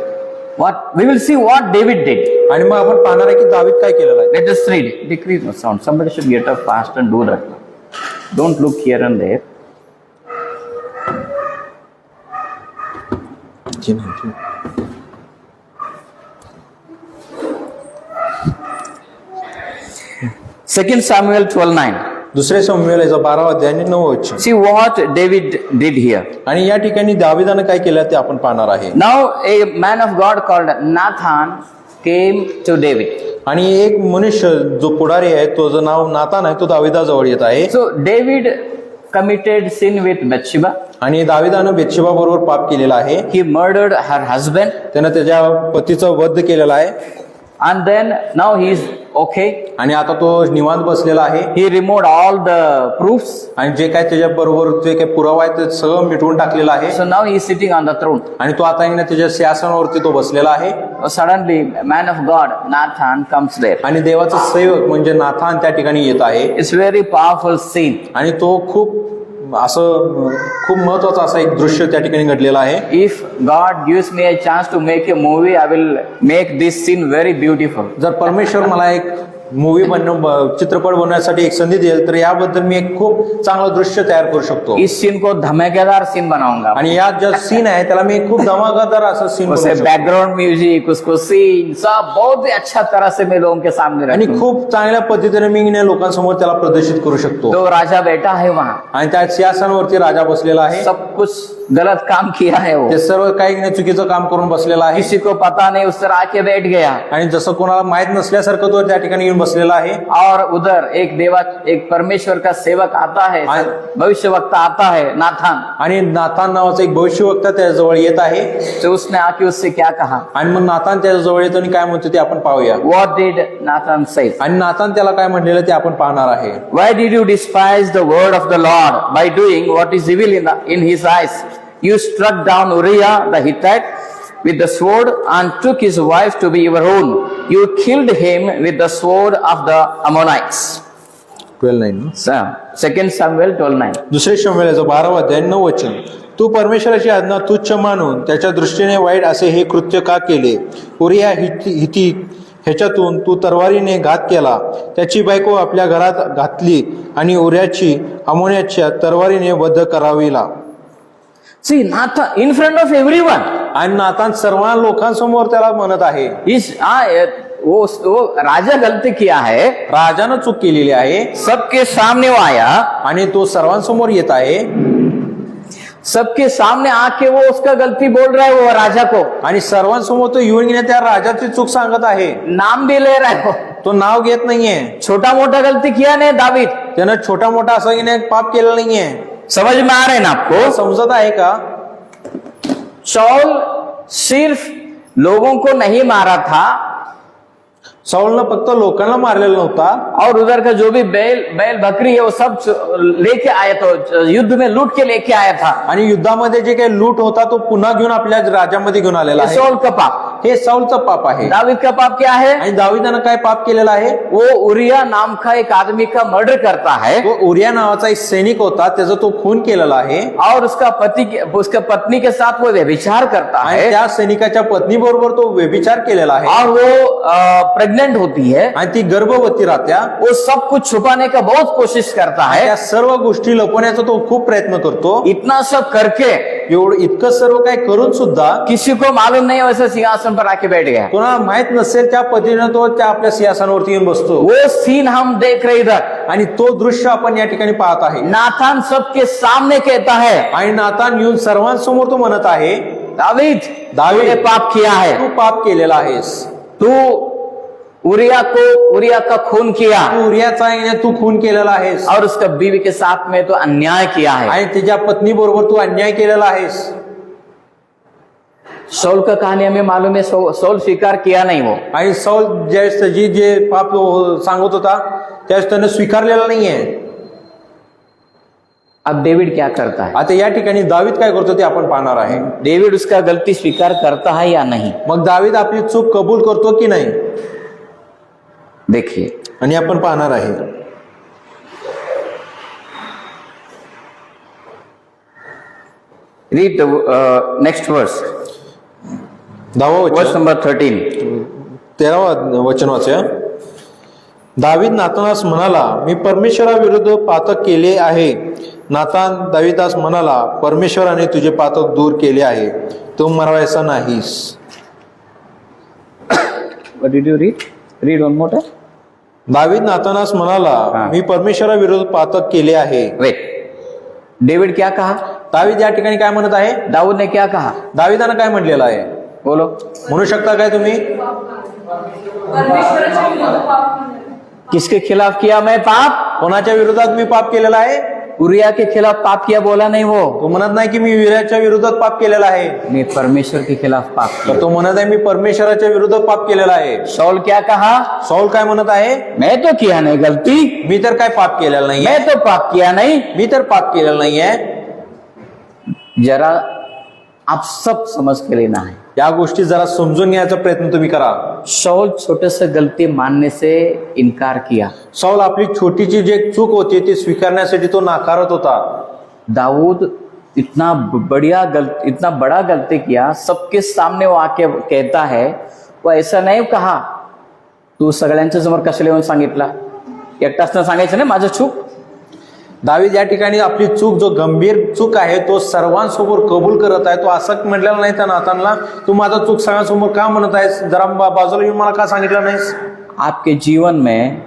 We will see what David did. आणि मग आपण पाहणार आहे की दावीद काय केलेलं आहे. Let us read. Decrease the sound. Somebody should get up fast and do that. Don't look here and there. Second Samuel 12:9. दुसरे शमूएल 12 अध्याय 9 वचन. See what David did here. आणि या ठिकाणी दाविदानं काय केलं ते आपण पाहणार आहे. Now a man of God called Nathan came to David. आणि एक मनुष्य जो पुढारी आहे तो जो नाव नातान आहे तो दाविदाजवळ येत आहे. So David committed sin with Bathsheba. आणि दाविदानं बेतशेबा बरोबर पाप केलेला आहे. He murdered her husband. त्यानं त्याच्या पतीचा वध केलेला आहे. And then now he is okay. आणि आता तो निवांत बसलेला आहे. He removed all the proofs. आणि जे काय त्याच्या बरोबर जे काही पुरावा आहे ते सगळं मिटवून टाकलेलं आहे. So now he is sitting on the throne. आणि तो आता त्याच्या सिंहासनावरती तो बसलेला आहे. Suddenly, man of God, Nathan, comes there. आणि देवाचा सेवक म्हणजे नाथान त्या ठिकाणी येत आहे. It's very powerful scene. आणि तो खूप महत्वाचा असा एक दृश्य त्या ठिकाणी घडलेला आहे. If God gives me a chance to make a movie, I will make this scene very beautiful. जर परमेश्वर मला एक चित्रपट बनवण्यासाठी एक संधी देईल तर याबद्दल मी एक खूप चांगलं दृश्य तयार करू शकतो. इस सीन को धमाकेदार सीन बनाऊंगा. आणि यात जो सीन आहे त्याला मी खूप धमाकेदार असं सीन उसे बैकग्राउंड म्यूजिक, उसको सीन सब बहुत ही अच्छा तरह से मैं लोगों के सामने आणि रखूंगा. खूप चांगल्या पद्धतीने मी लोकांसमोर त्याला प्रदर्शित करू शकतो. तो राजा बैठा है वहाँ. आणि त्या सिंहासनावरती राजा बसलेला आहे. सब कुछ गलत काम किया है वो. ते सर्व काही चुकीचं काम करून बसलेला आहे. किसी को पता नहीं, उस तरह आके बैठ गया. आणि जसं कोणाला माहित नसल्यासारखं तो त्या ठिकाणी येऊन बसलेला आहे. और उधर एक परमेश्वर का सेवक आता है, भविष्यवक्ता आता है, नाथान. आणि नाथान नावाचा एक भविष्यवक्ता त्याजवळ येत आहे. तो उसने आके उससे क्या कहा? आणि मग नाथान त्याजवळ येतो आणि काय म्हणतो ते आपण पाहूया. What did Nathan say? आणि नाथान त्याला काय म्हणलेलं ते आपण पाहणार आहे. Why did you despise the word of the Lord by doing what is evil in his eyes? You struck down Uriah the Hittite with the sword and took his wife to be your own. You killed him with the sword of the Ammonites. 12:9. Second Samuel 12:9. दुसरे शमूएल 12 अध्याय 9 वचन. तू परमेश्वराची आज्ञा तुच्छ मानून त्याच्या दृष्टीने वाईट असे हे कृत्य का केले? उरिया हिती ह्याच्यातून तू तरवारीने घात केला. त्याची बायको आपल्या घरात घातली आणि उरियाची अमोन्याच्या तरवारीने वध कराविला. See, Nathan in front of everyone. आणि नाथान सर्व लोकांसमोर त्याला म्हणत आहे. वो राजा गलती किया है, राजानं चूक केलेली आहे. सबके सामने वो आया, आणि तो सर्वांसमोर येत आहे. सबके सामने आके वो उसका गलती बोल रहा है वो राजा को. आणि सर्वांसमोर तो येऊन गेला त्या राजाची चूक सांगत आहे. नाम भी ले रहा है. तो नाव घेत नाहीये. छोटा मोटा गलती किया नहीं दावीद. त्यानं छोटा मोठा असं पाप केलेलं नाहीये. समझ में आ रहे ना आपको? समजत आहे का? शाऊल सिर्फ लोगों को नहीं मारा था, शाऊलनं फक्त लोकांना मारलेला नव्हता. और उधर का जो भी बैल बकरी है वो सब लेके आया था, युद्ध में लूट के लेके आया था. आणि युद्धामध्ये जे काही लूट होता तो पुन्हा घेऊन आपल्या राज्यामध्ये घेऊन आलेला आहे. शाऊल का पाप. हे शाऊलचं पाप आहे. दावीद का पाप क्या है? आणि दावीदानं काय पाप केलेलं आहे? वो उरिया नाम का एक आदमी का मर्डर करता है. तो उरिया नावाचा एक सैनिक होता, त्याचा तो खून केलेला आहे. और उसका पत्नी के साथ वो व्यभिचार करता आणि है. त्या सैनिकाच्या पत्नी बरोबर तो व्यभिचार केलेला आहे. और वो प्रेग्नेंट होती है. आणि ती गर्भवती राहत्या. वो सब कुछ छुपाने का बहुत कोशिश करता है. त्या सर्व गोष्टी लपवण्याचा तो खूप प्रयत्न करतो. इतना सब करके एवढं इतकं सर्व काय करून सुद्धा किसी को मालूम नहीं, वैसे सिंहासन पर आके बैठ गया. कोणाला माहित नसेल त्या पद्धतीने तो त्या आपल्या सिंहासनावरती येऊन बसतो. वो सीन हम देख रहे इधर. आणि तो दृश्य आपण या ठिकाणी पाहत आहे. नाथान सबके सामने कहता है, आणि नाथान येऊन सर्वांसमोर तो म्हणत आहे, दावीद दावीद, पाप किया है. तू पाप केलेला आहेस. तू उरिया का खून किया. तू उरियाचा तू खून केलेला आहेस. और उसका बीवी के साथ में तो अन्याय किया है. आणि तिच्या पत्नी बरोबर तू अन्याय केलेला आहेस. शाऊल का कहानी हमें मालूम है. शाऊल स्वीकार किया नहीं वो. आणि शाऊल ज्यावेळेस त्याची जे पाप सांगत होता त्यावेळेस त्याने स्वीकारलेला नाहीये. अब डेविड क्या करता है? आता या ठिकाणी दावीद काय करतो ते आपण पाहणार आहे. डेविड उसका गलती स्वीकार करता है या नहीं? मग दावीद आपली चूक कबूल करतो की नाही, देखिए. आणि आपण पाहणार आहे. Read the next verse. 10वा Verse वचन, number 13. 13वा वचन वाचा. दावीद नातानास म्हणाला, मी परमेश्वराविरुद्ध पातक केले आहे. नातान दावीदास म्हणाला, परमेश्वराने तुझे पातक दूर केले आहे, तू मरवायचा नाहीस. What did you read? Read one more time. दावीद नातानास म्हणाला, मी परमेश्वराविरुद्ध पातक केले आहे. Wait. डेविड क्या कहा? दावीद या ठिकाणी काय म्हणत आहे? दाऊद ने क्या कहा? दावीदानं काय म्हटलेलं आहे? बोलो. म्हणू शकता काय तुम्ही? किसके खिलाफ किया मैं पाप? कोणाच्या विरोधात मी पाप केलेला आहे? उरिया के खिलाफ पाप किया बोला नहीं वो. तो म्हणत नाही की मी वीराच्या विरोधात पाप केलेला आहे, मैं परमेश्वर के खिलाफ पाप तर किया. तो म्हणत आहे मी परमेश्वराच्या विरोधात पाप केलेला आहे. शौल क्या कहा? सौल काय म्हणत आहे? मैं तो किया नहीं गलती, मी तर काय पाप केलेला नाहीये, मैं तो पाप किया नहीं. मी तर पाप केलेलं नाहीये. जरा आप सब समझ के लेना है. या गोष्टी जरा समजून घ्यायचा प्रयत्न तुम्ही करा. शौल छोटे से गलती मानने से इनकार किया. सौल आपली छोटीची जी एक चूक होती ती स्वीकारण्यासाठी तो नाकारत होता. दाऊद इतना बड़ा गलती किया, सबके सामने वो आके कहता है. वो ऐसा नाही कहा तू सगळ्यांच्या समोर कशाला येऊन सांगितला, एकटाच न सांगायचं नाही माझं चूक. दावीद या ठिकाणी आपली चूक, जो गंभीर चूक आहे तो सर्वांसमोर कबूल करत आहे. तो असं म्हटलेला नाही त्या नातानला, तू माझा चूक सगळ्यांसमोर का म्हणत आहेस, जरा बाजूला येऊन मला का सांगितलं नाहीस. आपके जीवन में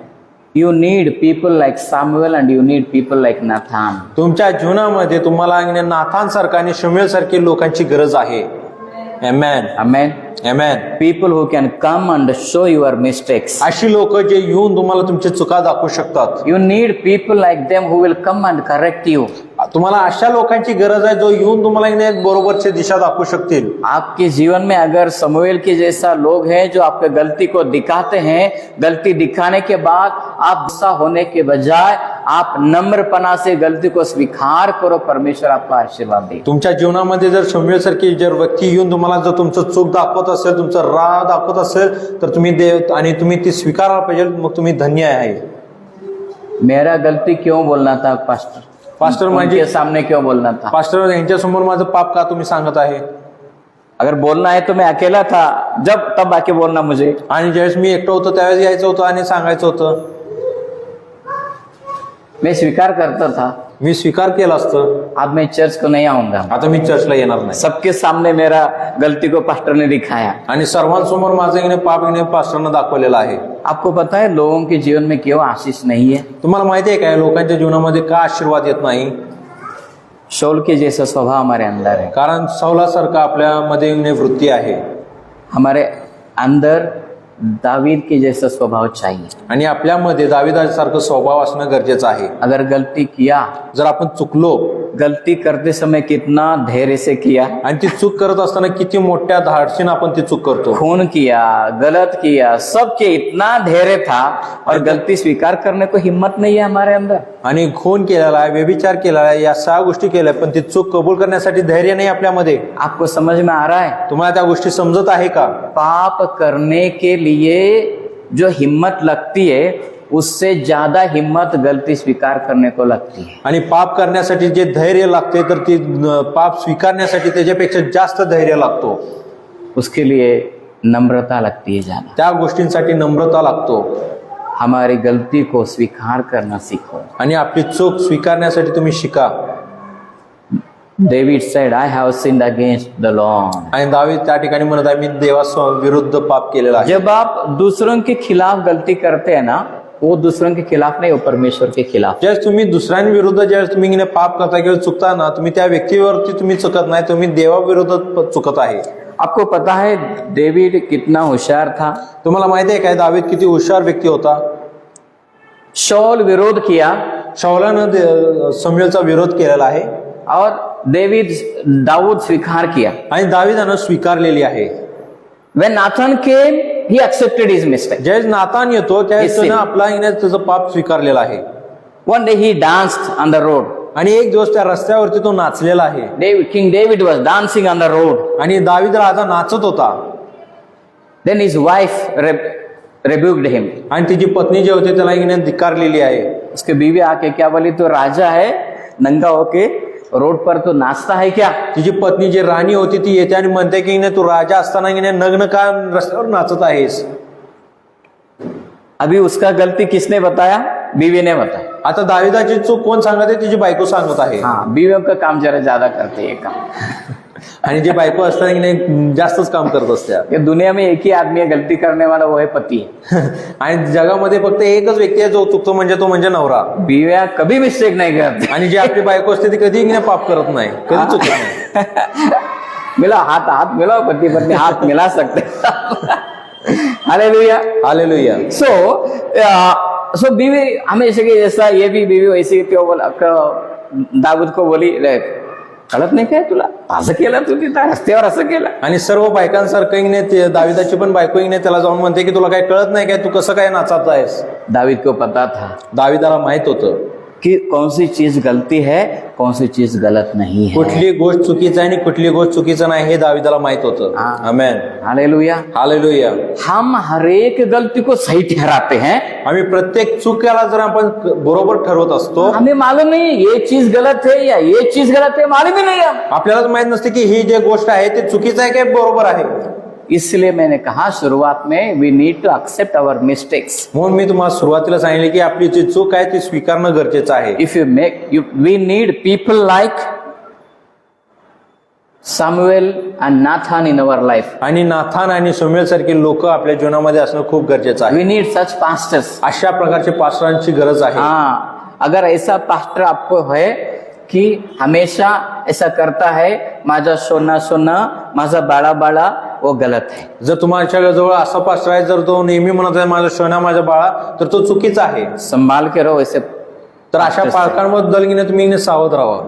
you need people like Samuel and you need people like Nathan. तुमच्या जीवनामध्ये तुम्हाला नाथान सारखा आणि शमूएल सारखी लोकांची गरज आहे. आमेन, आमेन. आमेन. People who can come and show your mistakes. अशी लोक जे येऊन तुम्हाला तुमची चुका दाखवू शकतात. You need people like them who will come and correct you. तुम्हाला अशा लोकांची गरज आहे जो येऊन तुम्हाला बरोबरची दिशा दाखवू शकतील. आपके जीवन में अगर समूएल के जैसा लोग हैं जो आपके गलती को दिखाते हैं, गलती दिखाने के बाद आप गुस्सा होने के बजाय आप नम्रपना से गलती को स्वीकार करो, परमेश्वर आपको आशीर्वाद दे. तुमच्या जीवनामध्ये जर शमूएल सारखी जर व्यक्ती येऊन तुम्हाला जर तुमचं चूक दाखवत असेल, तुमचं राह दाखवत असेल, तर तुम्ही देव आणि तुम्ही ती स्वीकारायला पाहिजे. मग तुम्ही धन्य आहे. मेरा गलती क्यों बोलना था पास्टर? पास्टर उनके सामने क्यों बोलना था? पास्टर यांच्या समोर माझं पाप का तुम्ही सांगत आहे? अगर बोलना है तो मैं अकेला था जब, तब आके बोलना मुझे. आणि ज्यावेळेस मी एकटं होतो त्यावेळेस यायचं होतं आणि सांगायचं होतं. मैं स्वीकार करता था. मी स्वीकार केला असतं. अब मैं चर्च को नहीं आऊंगा. आता मी चर्चला येणार नाही. सबके सामने मेरा गलती को पास्टर ने दिखाया. आणि सर्वांसमोर माझं पाप पास्टरनं दाखवलेलं आहे. आपको पता है लोगों के जीवन में क्यों आशीष नहीं है? तुम्हाला माहिती आहे काय लोकांच्या जीवनामध्ये का आशीर्वाद येत नाही? शौल के जैसा स्वभाव हमारे अंदर है. कारण सौलासारखा आपल्यामध्ये वृत्ती आहे. हमारे अंदर दावीद के जैसा स्वभाव चाहिए. आणि आपल्यामध्ये दावीदासारखं स्वभाव असणं गरजेचं आहे. अगर गलती किया, जर आपण चुकलो, गलती करते समय कितना धैर्य से किया, आणि ती चूक करत असताना किती मोठ्या धाडसीने आपण ती चूक करतो. खून किया, गलत किया, सब के इतना धैर्य था और गलती स्वीकार करने को हिम्मत नहीं है हमारे अंदर. आणि खून केलेला आहे, व्यभिचार केलेला आहे, या 6 गोष्टी केल्या, पण ती चूक कबूल करण्यासाठी धैर्य नाही आपल्यामध्ये. आपको समझ में आ रहा है? तुम्हाला त्या गोष्टी समजत आहे का? पाप करने के लिए जो हिम्मत लगती है उससे ज्यादा हिम्मत गलती स्वीकार करने को लगती है. आणि पाप करण्यासाठी जे धैर्य लागते तर ती पाप स्वीकारण्यासाठी त्याच्यापेक्षा जास्त धैर्य लागतो. उसके लिए नम्रता लगती है ज्यादा. त्या गोष्टींसाठी नम्रता लागतो. हमारी गलती को स्वीकार करना सीखो. आणि आपली चूक स्वीकारण्यासाठी तुम्ही शिका. David sed, I have sinned against the Lord. आणि दावीद त्या ठिकाणी म्हणत आहे मी देवाविरुद्ध पाप केलेला आहे. जब आप दूसरों के खिलाफ गलती करते हैं ना, वो दूसरों के खिलाफ नहीं, वो परमेश्वर के खिलाफ. ज्यावेळेस तुम्ही दुसऱ्यांविरुद्ध ज्यावेळेस तुम्ही पाप करता किंवा चुकता ना, तुम्ही त्या व्यक्तीवरती तुम्ही चुकत नाही, तुम्ही देवाविरोधात चुकत आहे. आपको पता है डेविड कितना होशियार था? तुम्हाला माहिती आहे काय दावीद किती हुशार व्यक्ती होता? शौल विरोध किया, शौलानं शमूएलचा विरोध केलेला आहे और दाऊद स्वीकार किया. आणि दावीदानं स्वीकारलेली आहे. When Nathan came, he accepted his mistake. ज्यावेळेस नातान येतो त्यावेळेस Yes, त्यानं sin. आपला त्याचं पाप स्वीकारलेला आहे. One day he danced on the road. आणि एक दिवस त्या रस्त्यावरती तो नाचलेला आहे. King David was dancing on the road. आणि दावीद राजा नाचत होता. Then his wife rebuked him. आणि तिची पत्नी जी होती त्याला धिक्कारलेली आहे. उसके बीवी आके क्या बोली, तो राजा है, नंगा होके रोड पर तो नाचता है क्या? तिची पत्नी जी राणी होती ती येते आणि म्हणते की तू राजा असताना नग्न का रस्त्यावर नाचत आहेस. अभी उसका गलती किसने बताया? बीवी ने बताया. आता दाविदाची चूक कोण सांगत आहे? तिची बायको सांगत आहे. हाँ, बीवियों का काम जरा ज्यादा करते हैं काम. आणि जी बायको असताना जास्तच काम करत असत्या. ये दुनिया में एक ही आदमी है गलती करने वाला, वो है पति. आणि जगामध्ये फक्त एकच व्यक्ती आहे जो चुकतो तो म्हणजे नवरा. बीवियां कभी मिस्टेक नहीं करती. आणि जी आपली बायको असते ती कधी पाप करत नाही, कधी चुकत नाही. मिला हाथ मिलाओ, पति पत्नी हाथ मिला सकते. हालेलुया. हालेलुया. सो बीवी हमेशा की जैसा ये भी बीवी वैसी दाऊद को बोली, कळत नाही काय तुला, असं केलं तू तिथं रस्त्यावर, असं केलं. आणि सर्व बायकांसारखं दाविदाची पण बायको त्याला जाऊन म्हणते की तुला काय कळत नाही काय, तू कसं काय नाचत आहेस. दावीद को पता था दाविदाला माहित होतं कि कौन सी चीज गलती है, कौन सी चीज गलत नहीं है. कुठली गोष्ट चुकीचं आहे आणि कुठली गोष्ट चुकीचं नाही हे दाविदाला माहित होतं. आमेन. हालेलुया. हालेलुया. हम हर एक गलती को सही ठहराते हैं. आम्ही प्रत्येक चुकीला जर आपण बरोबर ठरवत असतो, हमें मालूम नहीं ये चीज गलत है या ये चीज गलत है, मालूम ही नहीं. आपल्यालाच माहित नसते की ही जी गोष्ट आहे ते चुकीचं आहे काय बरोबर आहे. इसलिए मैंने कहा शुरुआत में we need to accept our mistakes. म्हणून मी तुम्हाला सुरुवातीला सांगितले की आपली जी चूक आहे ती स्वीकारणं गरजेचं आहे. If we need people like Samuel and Nathan in our life. आणि नाथान आणि समुएल सारखी लोक आपल्या जीवनामध्ये असणं खूप गरजेचं आहे. We need such pastors. अशा प्रकारचे पास्टरांची गरज आहे. हाँ, अगर ऐसा पास्टर आपको है कि हमेशा ऐसा करता है, माझा सोना माझा बाळा, वो गलत है. जर तुमच्या जवळ असा पास्टर आहे जर तो नेहमी म्हणत आहे माझा सोना माझा बाळा, तर तो चुकीचा आहे. संभाल के रहो ऐसे. तर अशा पालकांबद्दल तुम्ही सावध राहा.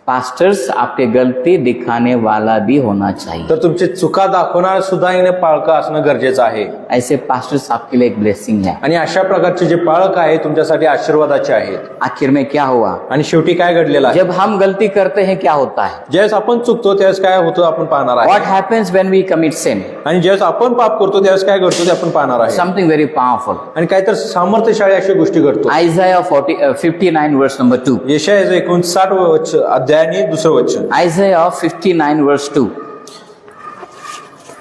पास्टर्स आपके गलती दिखाने वाला भी होना चाहिए. तर तुमची चुका दाखवणार सुद्धा पालक असणं गरजेचं आहे. ऐसे पास्टर्स आपके लिए एक ब्लेसिंग है. आणि अशा प्रकारचे जे पालक आहेत तुमच्यासाठी आशीर्वादाचे आहेत. आखिर में क्या हुआ? आणि शेवटी काय घडलेलं आहे? जब हम गलती करते हैं क्या होता है? ज्यावेळेस आपण चुकतो त्यावेळेस काय होतं आपण पाहणार आहे. What happens when we commit sin? आणि ज्यावेळेस आपण पाप करतो त्यावेळेस काय घडतो ते आपण पाहणार आहे. Something very powerful. आणि काहीतरी सामर्थ्यशाली अशा गोष्टी घडतो. Isaiah 59 verse number 2. यशायाचं 59 अध्याय आणि दुसरं वचन. Isaiah 59 verse 2.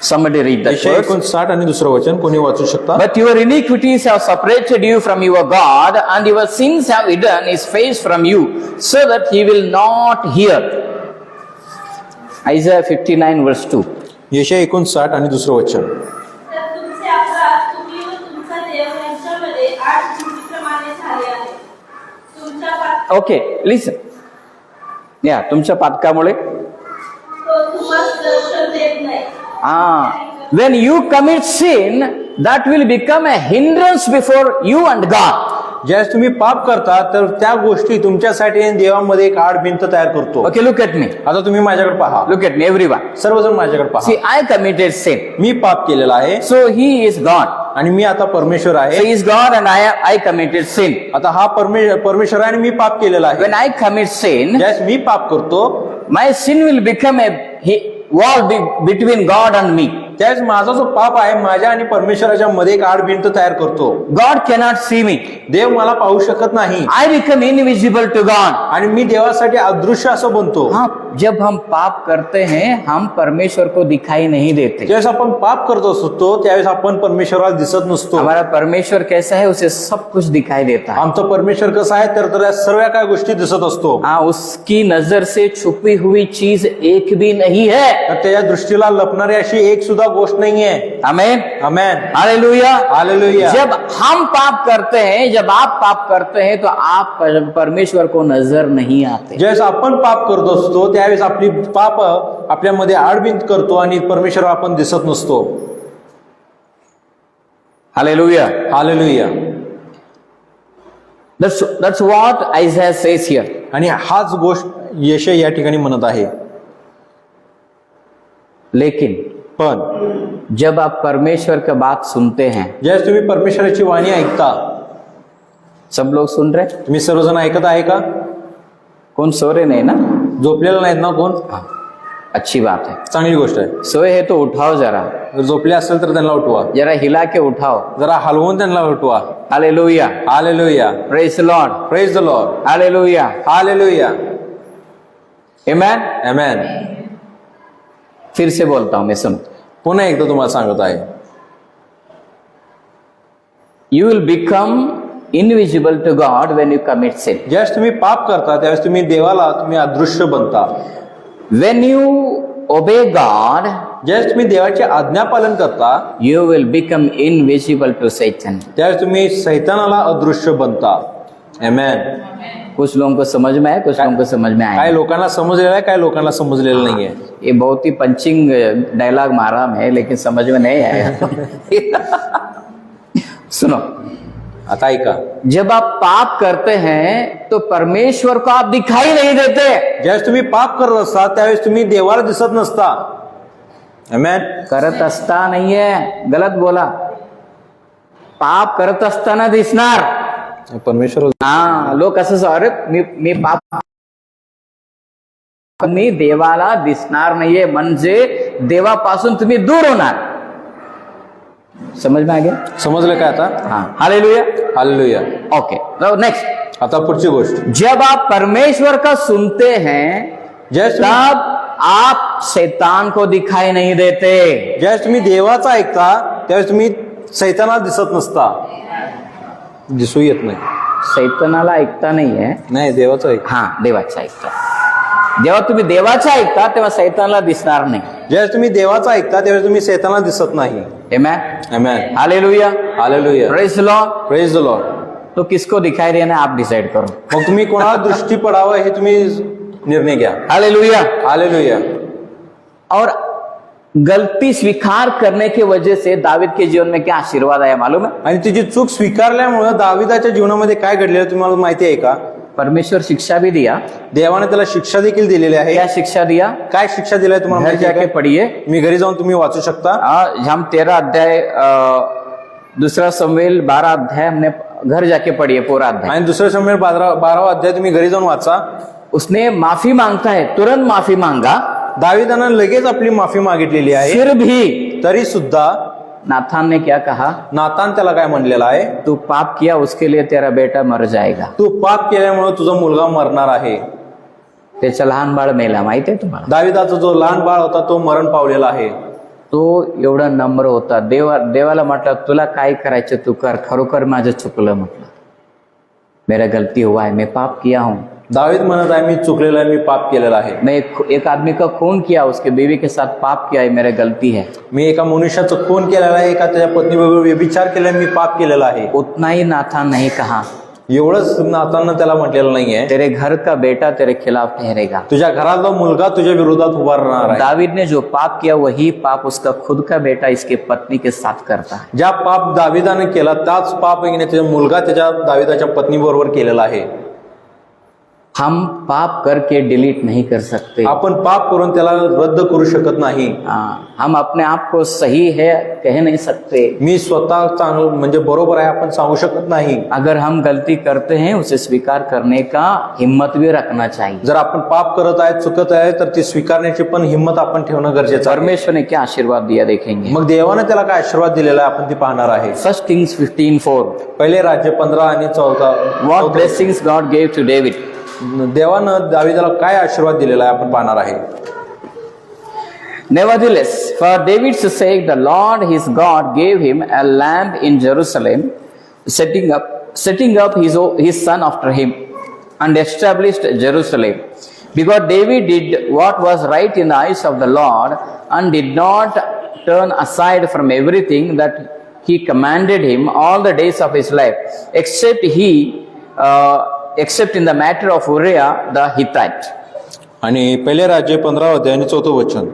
Somebody read that यशाया verse. 59 आणि दुसरं वचन कोणी वाचू शकता? But your iniquities have separated you from your God, and your sins have hidden his face from you, so that he will not hear. Isaiah 59 verse 2. यशाया 59 आणि दुसरं वचन. तर तुमचे अपराध तुम्ही व तुमचा देव यांच्यामध्ये आठ चुकीप्रमाणे झाले आहे. तुमच्या Okay, listen. या तुमच्या पातकामुळे तो तुम्हाला दर्शन देत नाही. when you commit sin, that will become a hindrance before you and God. ज्यावेळेस तुम्ही पाप करता तर त्या गोष्टी तुमच्यासाठी देवामध्ये एक आड भिंत तयार करतो. Okay, look at me. आता तुम्ही माझ्याकडे पहा. Look at me, everyone. सर्वजण माझ्याकडे पहा. See, I committed sin. मी पाप केलेला आहे So he is God. आणि मी आता परमेश्वर So आहे. he is God and I committed sin. आता हा परमेश्वर आहे आणि मी पाप केलेला आहे. When I commit sin, ज्यावेळेस मी पाप करतो my sin will become a wall between God and me. त्यावेळेस माझा जो पाप आहे माझ्या आणि परमेश्वराच्या मध्ये एक आड भिंत तयार करतो. God cannot see me. देव मला पाहू शकत नाही I become invisible to God. आणि मी देवासाठी अदृश्य असं बनतो. हाँ, जब हम पाप करते हैं हम परमेश्वर को दिखाई नहीं देते. ज्यावेळेस आपण पाप करत असतो त्यावेळेस आपण परमेश्वराला दिसत नसतो. हमारा परमेश्वर कैसा है, उसे सब कुछ दिखाई देता है. आमचं परमेश्वर कसं आहे तर या सर्व काय गोष्टी दिसत असतो. हाँ, उसकी नजर से छुपी हुई चीज एक भी नहीं है. तर त्याच्या दृष्टीला लपणारी अशी एक सुद्धा गोष्ट नाहीये. आमेन. आमेन. हालेलुया. हालेलुया. जब हम पाप करते हैं, जब आप पाप करते हैं तो आप परमेश्वर को नजर नहीं आते. ज्यावेळेस आपण पाप करत असतो त्यावेळेस आपली पाप आपल्यामध्ये आडबिंत करतो आणि परमेश्वर आपण दिसत नसतो. Hallelujah. Hallelujah. That's what Isaiah says here. आणि हाच गोष्ट यशया या ठिकाणी म्हणत आहे. लेकिन पण जब आप परमेश्वर की बात सुनते हैं, ज्यावेळेस तुम्ही परमेश्वराची वाणी ऐकता, सब लोग सुन रहे, तुम्ही सर्वजण ऐकत आहे का? कौन सो रहे नहीं ना? झोपलेलं नाहीत ना कोण? हाँ, अच्छी बात है। चांगली गोष्ट आहे। सोए है तो उठाओ जरा, जर झोपले असेल तर त्यांना उठवा, जरा हिला के उठाओ। जरा हलवून त्यांना उठवा। Hallelujah, hallelujah, praise the lord, praise the lord, hallelujah, hallelujah, amen. Amen. फिर से बोलता हूं मैं, सुनो। पुन्हा एकदा तुम्हाला सांगत आहे, You will become invisible to God when you commit sin. ज्यावेळेस तुम्ही पाप करता त्यावेळेस तुम्ही देवाला तुम्ही अदृश्य बनता। When you obey God, ज्यावेळेस तुम्ही देवाचे आज्ञापालन करता you will become invisible to Satan. त्यावेळेस तुम्ही सैतानाला अदृश्य बनता। आमेन। कुछ लोगों को समझ में आया, कुछ लोगों को समझ में काय आया। लोकांना समजलेलं आहे, काय लोकांना समजलेलं नाहीये। ये बहुत ही पंचिंग डायलॉग मारा मैं, लेकिन समझ में नहीं आया। सुनो, आता ऐका, जब आप पाप करते हैं तो परमेश्वर को आप दिखाई नहीं देते। ज्यावेळेस तुम्ही पाप करत असता त्यावेळेस तुम्ही देवाला दिसत नसता। आमेन। करत असता नाहीये, गलत बोला, पाप करत असताना दिसणार। परमेश्वर हा, लोक असं अरे मी पाप, तुम्ही देवाला दिसणार नाहीये म्हणजे देवापासून तुम्ही दूर होणार। समझ में आ गया? समजलं काय आता? हाँ, हालेलुया। हालेलुया। ओके, तो नेक्स्ट, आता पुढची गोष्ट, जब आप परमेश्वर का सुनते हैं ज्यावेळेस तब आप शैतान को दिखाई नहीं देते। ज्यावेळेस तुम्ही देवाचा ऐकता त्यावेळेस तुम्ही सैतानाला दिसत नसता, दिसू येत नाही। शैतानाला ऐकता नाहीये, नाही, देवाचा ऐक। हा, देवाचा ऐकता। जेव्हा तुम्ही देवाचा ऐकता तेव्हा शैतानाला दिसणार नाही। ज्यावेळेस तुम्ही देवाचा ऐकता त्यावेळेस तुम्ही सैतानाला दिसत नाही। Amen, amen. Hallelujah, hallelujah, praise the lord. Praise the lord. तो किसको दिखाई देना है आप डिसाइड करो। मग तुम्ही कोणाला दृष्टी पडावं हे तुम्ही निर्णय घ्या। हालेलुया। हालेलुया। और गलती स्वीकार करने की वजह से दावीद के जीवन में क्या आशीर्वाद आया मालूम है? आणि तिची चूक स्वीकारल्यामुळे दाविदाच्या जीवनामध्ये काय घडलेलं तुम्हाला माहिती आहे का? परमेश्वर शिक्षा भी दिया। देवाने त्याला शिक्षा देखील दिलेली आहे। क्या शिक्षा दिया? काय शिक्षा दिलाय तुम्हाला घर माहिती आहे जाके का? पढ़िए, मी घरी जाऊन तुम्ही वाचू शकता। हम 13 अध्याय, दूसरा समवेल 12 अध्याय हमने घर जाके पढ़िए, पूरा अध्याय। आणि दुसऱ्या समय 12वा अध्याय तुम्ही घरी जाऊन वाचा। उसने माफी मांगता है, तुरंत माफी मांगा, दाविदानं लगेच आपली माफी मागितलेली आहे। फिर भी तरी सुद्धा नाथान ने क्या कहा? नातान त्याला काय म्हणलेला आहे? तू पाप किया उसके लिए तेरा बेटा मर जाएगा। तू पाप केल्यामुळे तुझा मुलगा मरणार आहे। त्याचं लहान बाळ मेला, माहिती आहे तुम्हाला? दाविदाचा जो लहान बाळ होता तो मरण पावलेला आहे। तो एवढा नम्र होता, देवाला म्हटलं तुला काय करायचं तू कर, खरोखर माझं चुकलं, म्हटलं मेरा गलती हुआ है, मैं पाप किया हूं। दावीद म्हणत आहे मी चुकलेला आहे, मी पाप केलेला आहे। मैं एक आदमी का खून किया, उसके बीवी के साथ पाप किया है, मेरा गलती है। मी एका मनुष्याचं खून केलेला आहे, एका त्याच्या पत्नीबरोबर व्यभिचार केला, मी पाप केलेला आहे। उतना ही नाथान नहीं कहा, एवढंच नातानं त्याला म्हटलेलं नाहीये तेरे घर का बेटा तेरे खिलाफ ठहरेगा। तुझ्या घरातला मुलगा तुझ्या विरोधात उभा राहणार आहे। दावीद ने जो पाप किया वही पाप उसका खुद का बेटा इसके पत्नी के साथ करता है। ज्या पाप दाविदाने केला त्याच पाप त्याचा मुलगा त्याच्या दाविदाच्या पत्नी बरोबर केलेला आहे। हम पाप करके डिलीट नहीं कर सकते। आपण पाप करून त्याला रद्द करू शकत नाही। हम अपने आप को सही है कह नहीं सकते। मी स्वतः चांगलं म्हणजे बरोबर आहे आपण सांगू शकत नाही। अगर हम गलती करते हैं उसे स्वीकार करने का हिम्मत भी रखना चाहिए। जर आपण पाप करत आहे चुकत आहे तर ती स्वीकारण्याची पण हिम्मत आपण ठेवणं गरजेचं आहे। परमेश्वर ने क्या आशीर्वाद दिया देखेंगे। मग देवाने त्याला काय आशीर्वाद दिलेला आहे आपण ती पाहणार आहे। 1 Kings 15:4 पहिले राज्य 15 आणि 14 What blessings God gave to David. देवानं दाविदाला काय आशीर्वाद दिलेला आहे आपण पाहणार आहे। Nevertheless, for David's sake, the Lord his God gave him a lamb in Jerusalem, setting up his son after him, and established Jerusalem. Because David did what was right in the eyes of the Lord, and did not turn aside from everything that he commanded him all the days of his life, except in the matter of Uriah the Hittite. आणि पहिले राज्य 15 अध्याय आणि 4 वचन,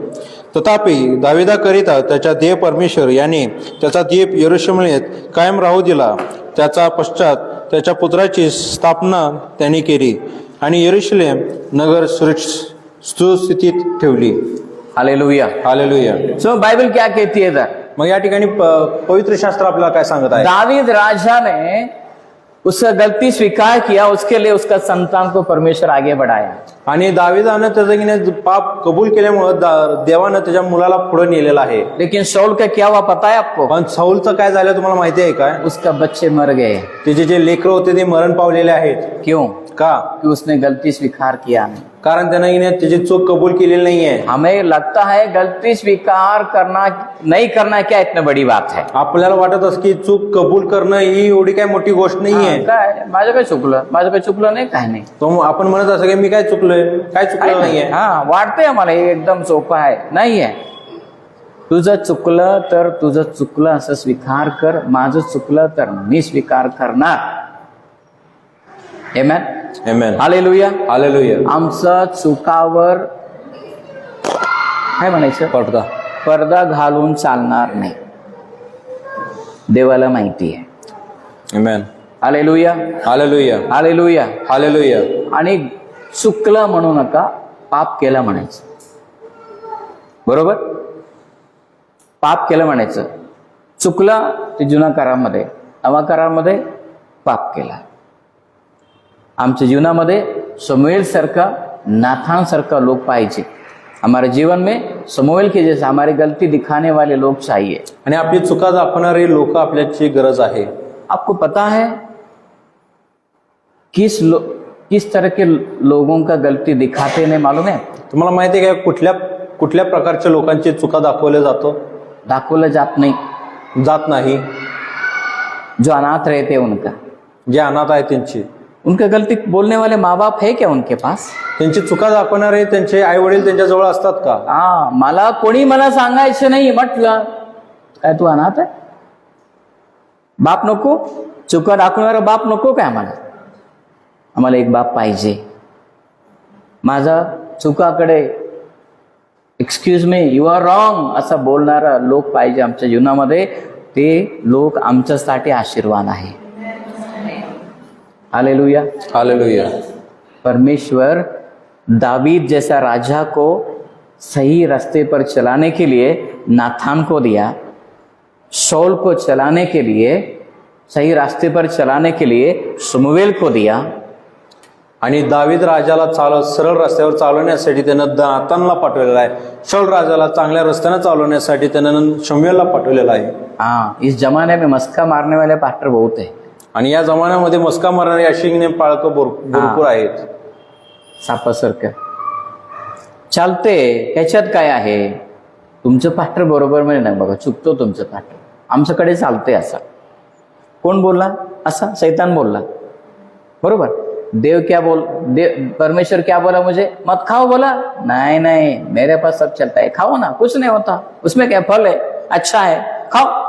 तथापि दाविदाकरिता त्याच्या देव परमेश्वर याने त्याचा दीप यरूशलेमेत कायम राहू दिला। त्याचा पश्चात त्याच्या पुत्राची स्थापना त्यांनी केली आणि यरूशलेम नगर सुस्थितीत ठेवली। हालेलुया। हालेलुया। सो बाइबल क्या कहती है इधर? मग या ठिकाणी पवित्र शास्त्र आपल्याला काय सांगत आहे? दावीद राजा ने उसका गलती स्वीकार किया, उसके लिए उसका संतान को परमेश्वर आगे बढ़ाया। आणि दाविदानं त्याचं की नाही पाप कबूल केल्यामुळं देवानं त्याच्या मुलाला पुढे नेलेला आहे। लेकिन शाऊल का क्या हुआ पता है आपको? पण साऊलचं काय झालं तुम्हाला माहिती आहे काय? उसका बच्चे मर गए। त्याचे जे लेकरं होते ते मरण पावलेले आहेत। क्यों? का? कि उसने गलती स्वीकार किया नहीं। कारण त्यानं की नाही त्याची चूक कबूल केलेली नाहीये। हमें लगता है गलती स्वीकार करना नहीं करना क्या इतनी बड़ी बात है? आपल्याला वाटत असं की चूक कबूल करणं ही एवढी काय मोठी गोष्ट नाहीये। काय माझं काय चुकलं नाही, काय नाही। तो आपण म्हणत असं की मी काय चुकलोय, काय चुकलं नाहीये। हा, वाटतंय आम्हाला हे एकदम सोपं आहे, नाहीये। तुझं चुकलं तर तुझं चुकलं असं स्वीकार कर, माझं चुकलं तर मी स्वीकार करणार। आमेन, आमेन, हालेलुया, हालेलुया। आमचं चुकावर काय म्हणायचं, पडदा घालून चालणार नाही, देवाला माहिती आहे। आमेन, हालेलुया, हालेलुया, हालेलुया, हालेलुया। आणि चुकलं म्हणू नका, पाप केलं म्हणायचं, बरोबर? पाप केलं म्हणायचं। चुकलं ते जुन्या करारामध्ये, नवा करारामध्ये पाप केला। आमच्या जीवनामध्ये शमूएल सारखा, नाथान सारखा लोग पाहिजे। हमारे जीवन में शमूएल के जैसे हमारी गलती दिखाने वाले लोग चाहिए। आणि आपली चुका दाखवणारे लोक आपल्याची गरज आहे। आपको पता है किस तरह के लोगों का गलती दिखाते नहीं, मालूम है? तुम्हाला माहिती आहे का कुठल्या प्रकारच्या लोकांची चुका दाखवल्या दाखवलं जात नाही। जो अनाथ रहते उनका, जे अनाथ आहे त्यांची, उनका गलती बोलने वाले माँ बाप है क्या उनके पास? त्यांची चुका दाखवणारे त्यांचे आई वडील त्यांच्या जवळ असतात का? मला कोणी सांगायचं नाही, म्हटलं काय तू अनाथ आहे? बाप नको? चुका दाखवणारा बाप नको काय आम्हाला? आम्हाला एक बाप पाहिजे। माझा चुकाकडे excuse me, you are wrong असं बोलणारा लोक पाहिजे आमच्या जीवनामध्ये। ते लोक आमच्यासाठी आशीर्वाद आहे। Hallelujah, hallelujah. परमेश्वर दावीद जैसा राजा को सही रास्ते पर चलाने के लिए नाथान को दिया, शाऊल को चलाने के लिए, सही रास्ते पर चलाने के लिए शमूएल को दिया। आणि दावीद राजाला सरळ रस्त्यावर चालवण्यासाठी त्यानं नातानला पाठवलेला आहे। शाऊल राजाला चांगल्या रस्त्याने चालवण्यासाठी त्यानं शमूएलला पाठवलेला आहे। इस जमाने में मस्का मारने वाले पास्टर बहुत है। आणि या जमान्यामध्ये मस्का मारणारी अशी पाळकं भरपूर आहेत। सापासारखं चालते। ह्याच्यात काय आहे? तुमचं पास्टर बरोबर म्हणजे नाही बघा, चुकतो तुमचं पास्टर, आमच्याकडे चालते असं। कोण बोलला असा? शैतान बोलला, बरोबर? परमेश्वर क्या बोला मुझे? मत खाओ बोला? नहीं, मेरे पास सब चलता है, खाओ ना, कुछ नहीं होता, उसमें क्या फल है, अच्छा है, खाओ।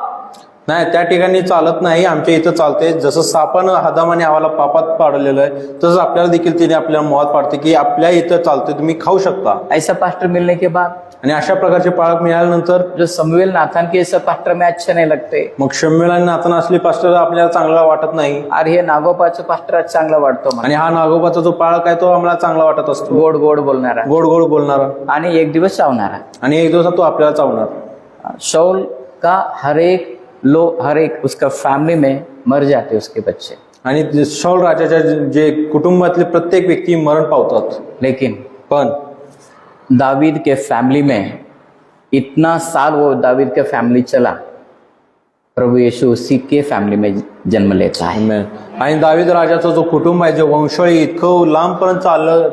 नाही, त्या ठिकाणी चालत नाही, आमच्या इथं चालते। जसं सापानं आदामाने आम्हाला पापात पाडलेलं आहे, तसंच आपल्याला देखील तिने आपल्याला मोहात पाडते की आपल्या इथं चालते, तुम्ही खाऊ शकता। ऐसा पास्टर मिलने के बाद, आणि अशा प्रकारचे पाळक मिळाल्यानंतर जो शमूएल नाथान के ऐसा पास्टर में अच्छे नहीं लगते। मग शमूएल आणि नातान असले पास्टर आपल्याला चांगला वाटत नाही। अरे हे नागोबाचं पास्टर चांगला वाटतो मला। आणि हा नागोबाचा जो पाळक आहे तो आम्हाला चांगला वाटत असतो, गोड गोड बोलणारा, गोड गोड बोलणारा, आणि एक दिवस चावणारा। आणि एक दिवस तो आपल्याला चावणार। शाऊल का हर एक उसका फैमिली में मर जाते उसके बच्चे। आणि शाऊल राजाच्या जे कुटुंबातले प्रत्येक व्यक्ती मरण पावतात। लेकिन पण दावीद के फैमिली में इतना साल वो दावीद का फैमिली चला, प्रभु यीशु उसी के फैमिली में जन्म लेता है। आणि दावीद राजाचा जो कुटुंब आहे, जे वंशावळी इतकं लांबपर्यंत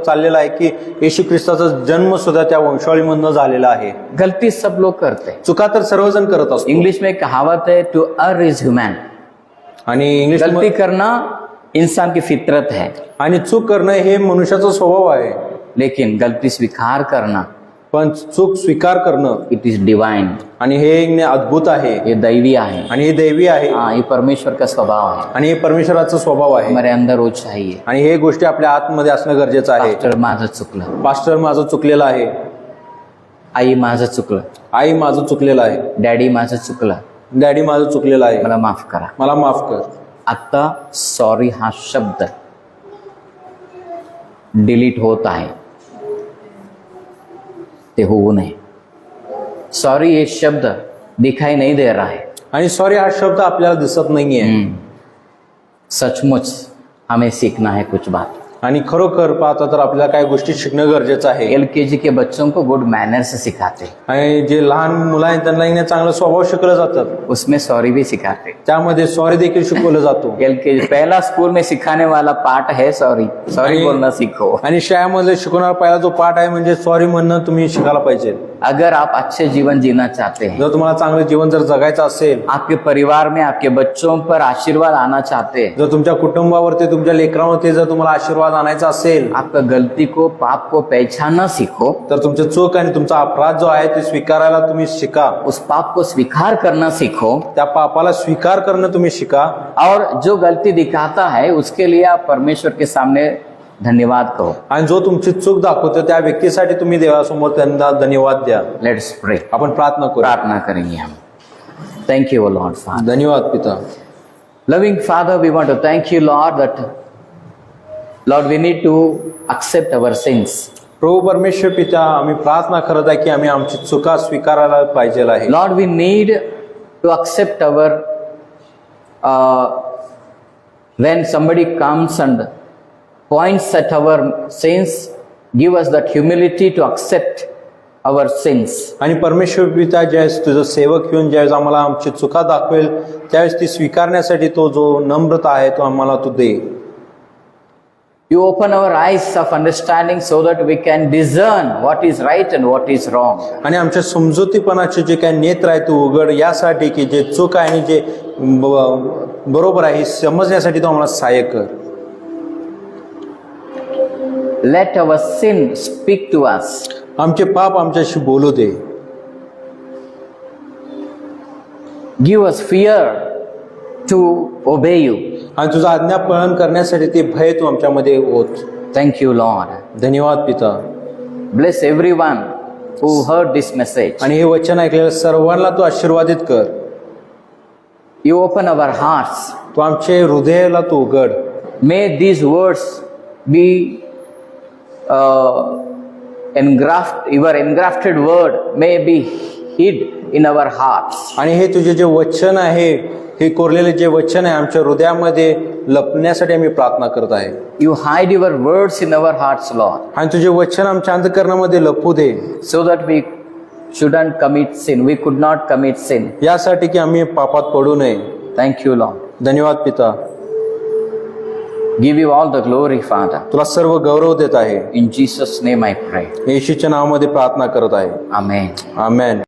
चाललेला आहे की येशू ख्रिस्ताचा जन्म सुद्धा त्या वंशावळीमधनं झालेला आहे। गलती सब लोग करते, चुका तर सर्वजण करत असतो। इंग्लिश में कहावत है, टू अर्र इज ह्यूमन। आणि इंग्लिश गलती करना इंसान की फितरत है, आणि चूक करणं हे मनुष्याचा स्वभाव आहे। लेकिन गलती स्वीकार करना, पण चूक स्वीकार करणं, इट इज डिवाइन, आणि हे अद्भुत आहे, ये दैवी आहे, आणि हे दैवी आहे, ये परमेश्वर का स्वभाव है, आणि हे परमेश्वराचा स्वभाव आहे। हमारे अंदर वो चाहिए। आणि हे गोष्टी आपल्या आतमध्ये असणं गरजेचं आहे। पास्टर माझं चुकलं, पास्टर माझं चुकलेलं आहे, आई माझं चुकलं, आई माझं चुकलेलं आहे, डॅडी माझं चुकलं, डॅडी माझं चुकलेलं आहे, मला माफ करा, मला माफ कर। आता सॉरी हा शब्द डिलीट होत आहे, ते होऊ नये। सॉरी ये शब्द दिखाई नहीं दे रहा है। आणि सॉरी हा शब्द आपल्याला दिसत नाहीये। सचमुच हमें सीखना है कुछ बात। आणि खरोखर पाहता तर आपल्याला काही गोष्टी शिकणं गरजेचं आहे। LKG के बच्चों को गुड मैनर्स सिखाते, आणि जे लहान मुलं आहेत त्यांना चांगलं स्वभाव शिकवलं जातात, उसमें सॉरी भी सिखाते। त्यामध्ये सॉरी देखील शिकवलं जातो। LKG पहला स्कूल में सिखाने वाला पाठ है सॉरी, सॉरी आणि- बोलना सीखो। आणि शाळेमध्ये शिकवणारा पहिला जो पाठ आहे म्हणजे सॉरी म्हणणं तुम्ही शिकायला पाहिजे। अगर आप अच्छे जीवन जीना चाहते हैं, जर तुम्हाला चांगलं जीवन जर जगायचं असेल, आपके परिवार में आपके बच्चों पर आशीर्वाद आना चाहते हैं, जर तुमच्या कुटुंबावरती तुमच्या लेकरांवरती जर तुम्हाला आशीर्वाद आणायचा असेल, आपका गलती को पाप को पहचानना सीखो, तर तुमचे चूक आणि तुमचा अपराध जो आहे ते स्वीकारायला तुम्ही शिका। उस पाप को स्वीकार करना सीखो, त्या पापाला स्वीकार करणं तुम्ही शिका। और जो गलती दिखाता है उसके लिए आप परमेश्वर के सामने धन्यवाद कहो। आणि जो तुमची चूक दाखवतो त्या व्यक्तीसाठी तुम्ही देवासमोर त्यांना धन्यवाद द्या। लेट्स प्रे। आपण प्रार्थना करू। प्रार्थना करेंगे हम। Thank you lord father. धन्यवाद पिता। Loving Father, we want to thank you, Lord, that Lord, we need to accept our sins. प्रभू परमेश्वर पिता, आम्ही प्रार्थना करत आहे की आम्ही आमची चुका स्वीकारायला पाहिजे आहे। Lord, we need to accept our when somebody comes and points at our sins, give us that humility to accept our sins. आणि परमेश्वर पिता ज्यावेळेस तुझं सेवक येऊन ज्यावेळेस आम्हाला आमची चुका दाखवेल त्यावेळेस ती स्वीकारण्यासाठी तो जो नम्रता आहे तो आम्हाला तू दे। You open our eyes of understanding so that we can discern what is right and what is wrong. आणि आमच्या समजुतीपणाचे जे काही नेत्र आहे तू उघड, यासाठी की जे चूक आहे आणि जे बरोबर आहे हे समजण्यासाठी तो आम्हाला सहाय्य कर। Let our sin speak to us. आमचे पाप आमच्याशी बोलू दे। Give us fear to obey you. आणि तुझा आज्ञा पालन करण्यासाठी ते भय तू आमच्यामध्ये होत। Thank you, Lord. धन्यवाद पिता। Bless everyone who heard this message. आणि हे वचन ऐकलेल्या सर्वांना तू आशीर्वादित कर। You open our hearts. तू आमचे हृदयाला तू उघड। May these words be your engrafted word may be hid in our hearts. आणि हे तुझे जे वचन आहे, हे कोरलेले जे वचन आहे आमच्या हृदयामध्ये लपण्यासाठी आम्ही प्रार्थना करत आहे। You hide your words in our hearts, Lord, आणि तुझे वचन आमच्या अंतःकरणामध्ये लपू दे, so that we shouldn't commit sin. We could not commit sin. यासाठी की आम्ही पापात पडू नये। Thank you, Lord. धन्यवाद पिता। Give you all the glory, Father. तुला सर्व गौरव देत आहे। In Jesus' name I pray. येशूच्या नावामध्ये प्रार्थना करत आहे। Amen. आमेन।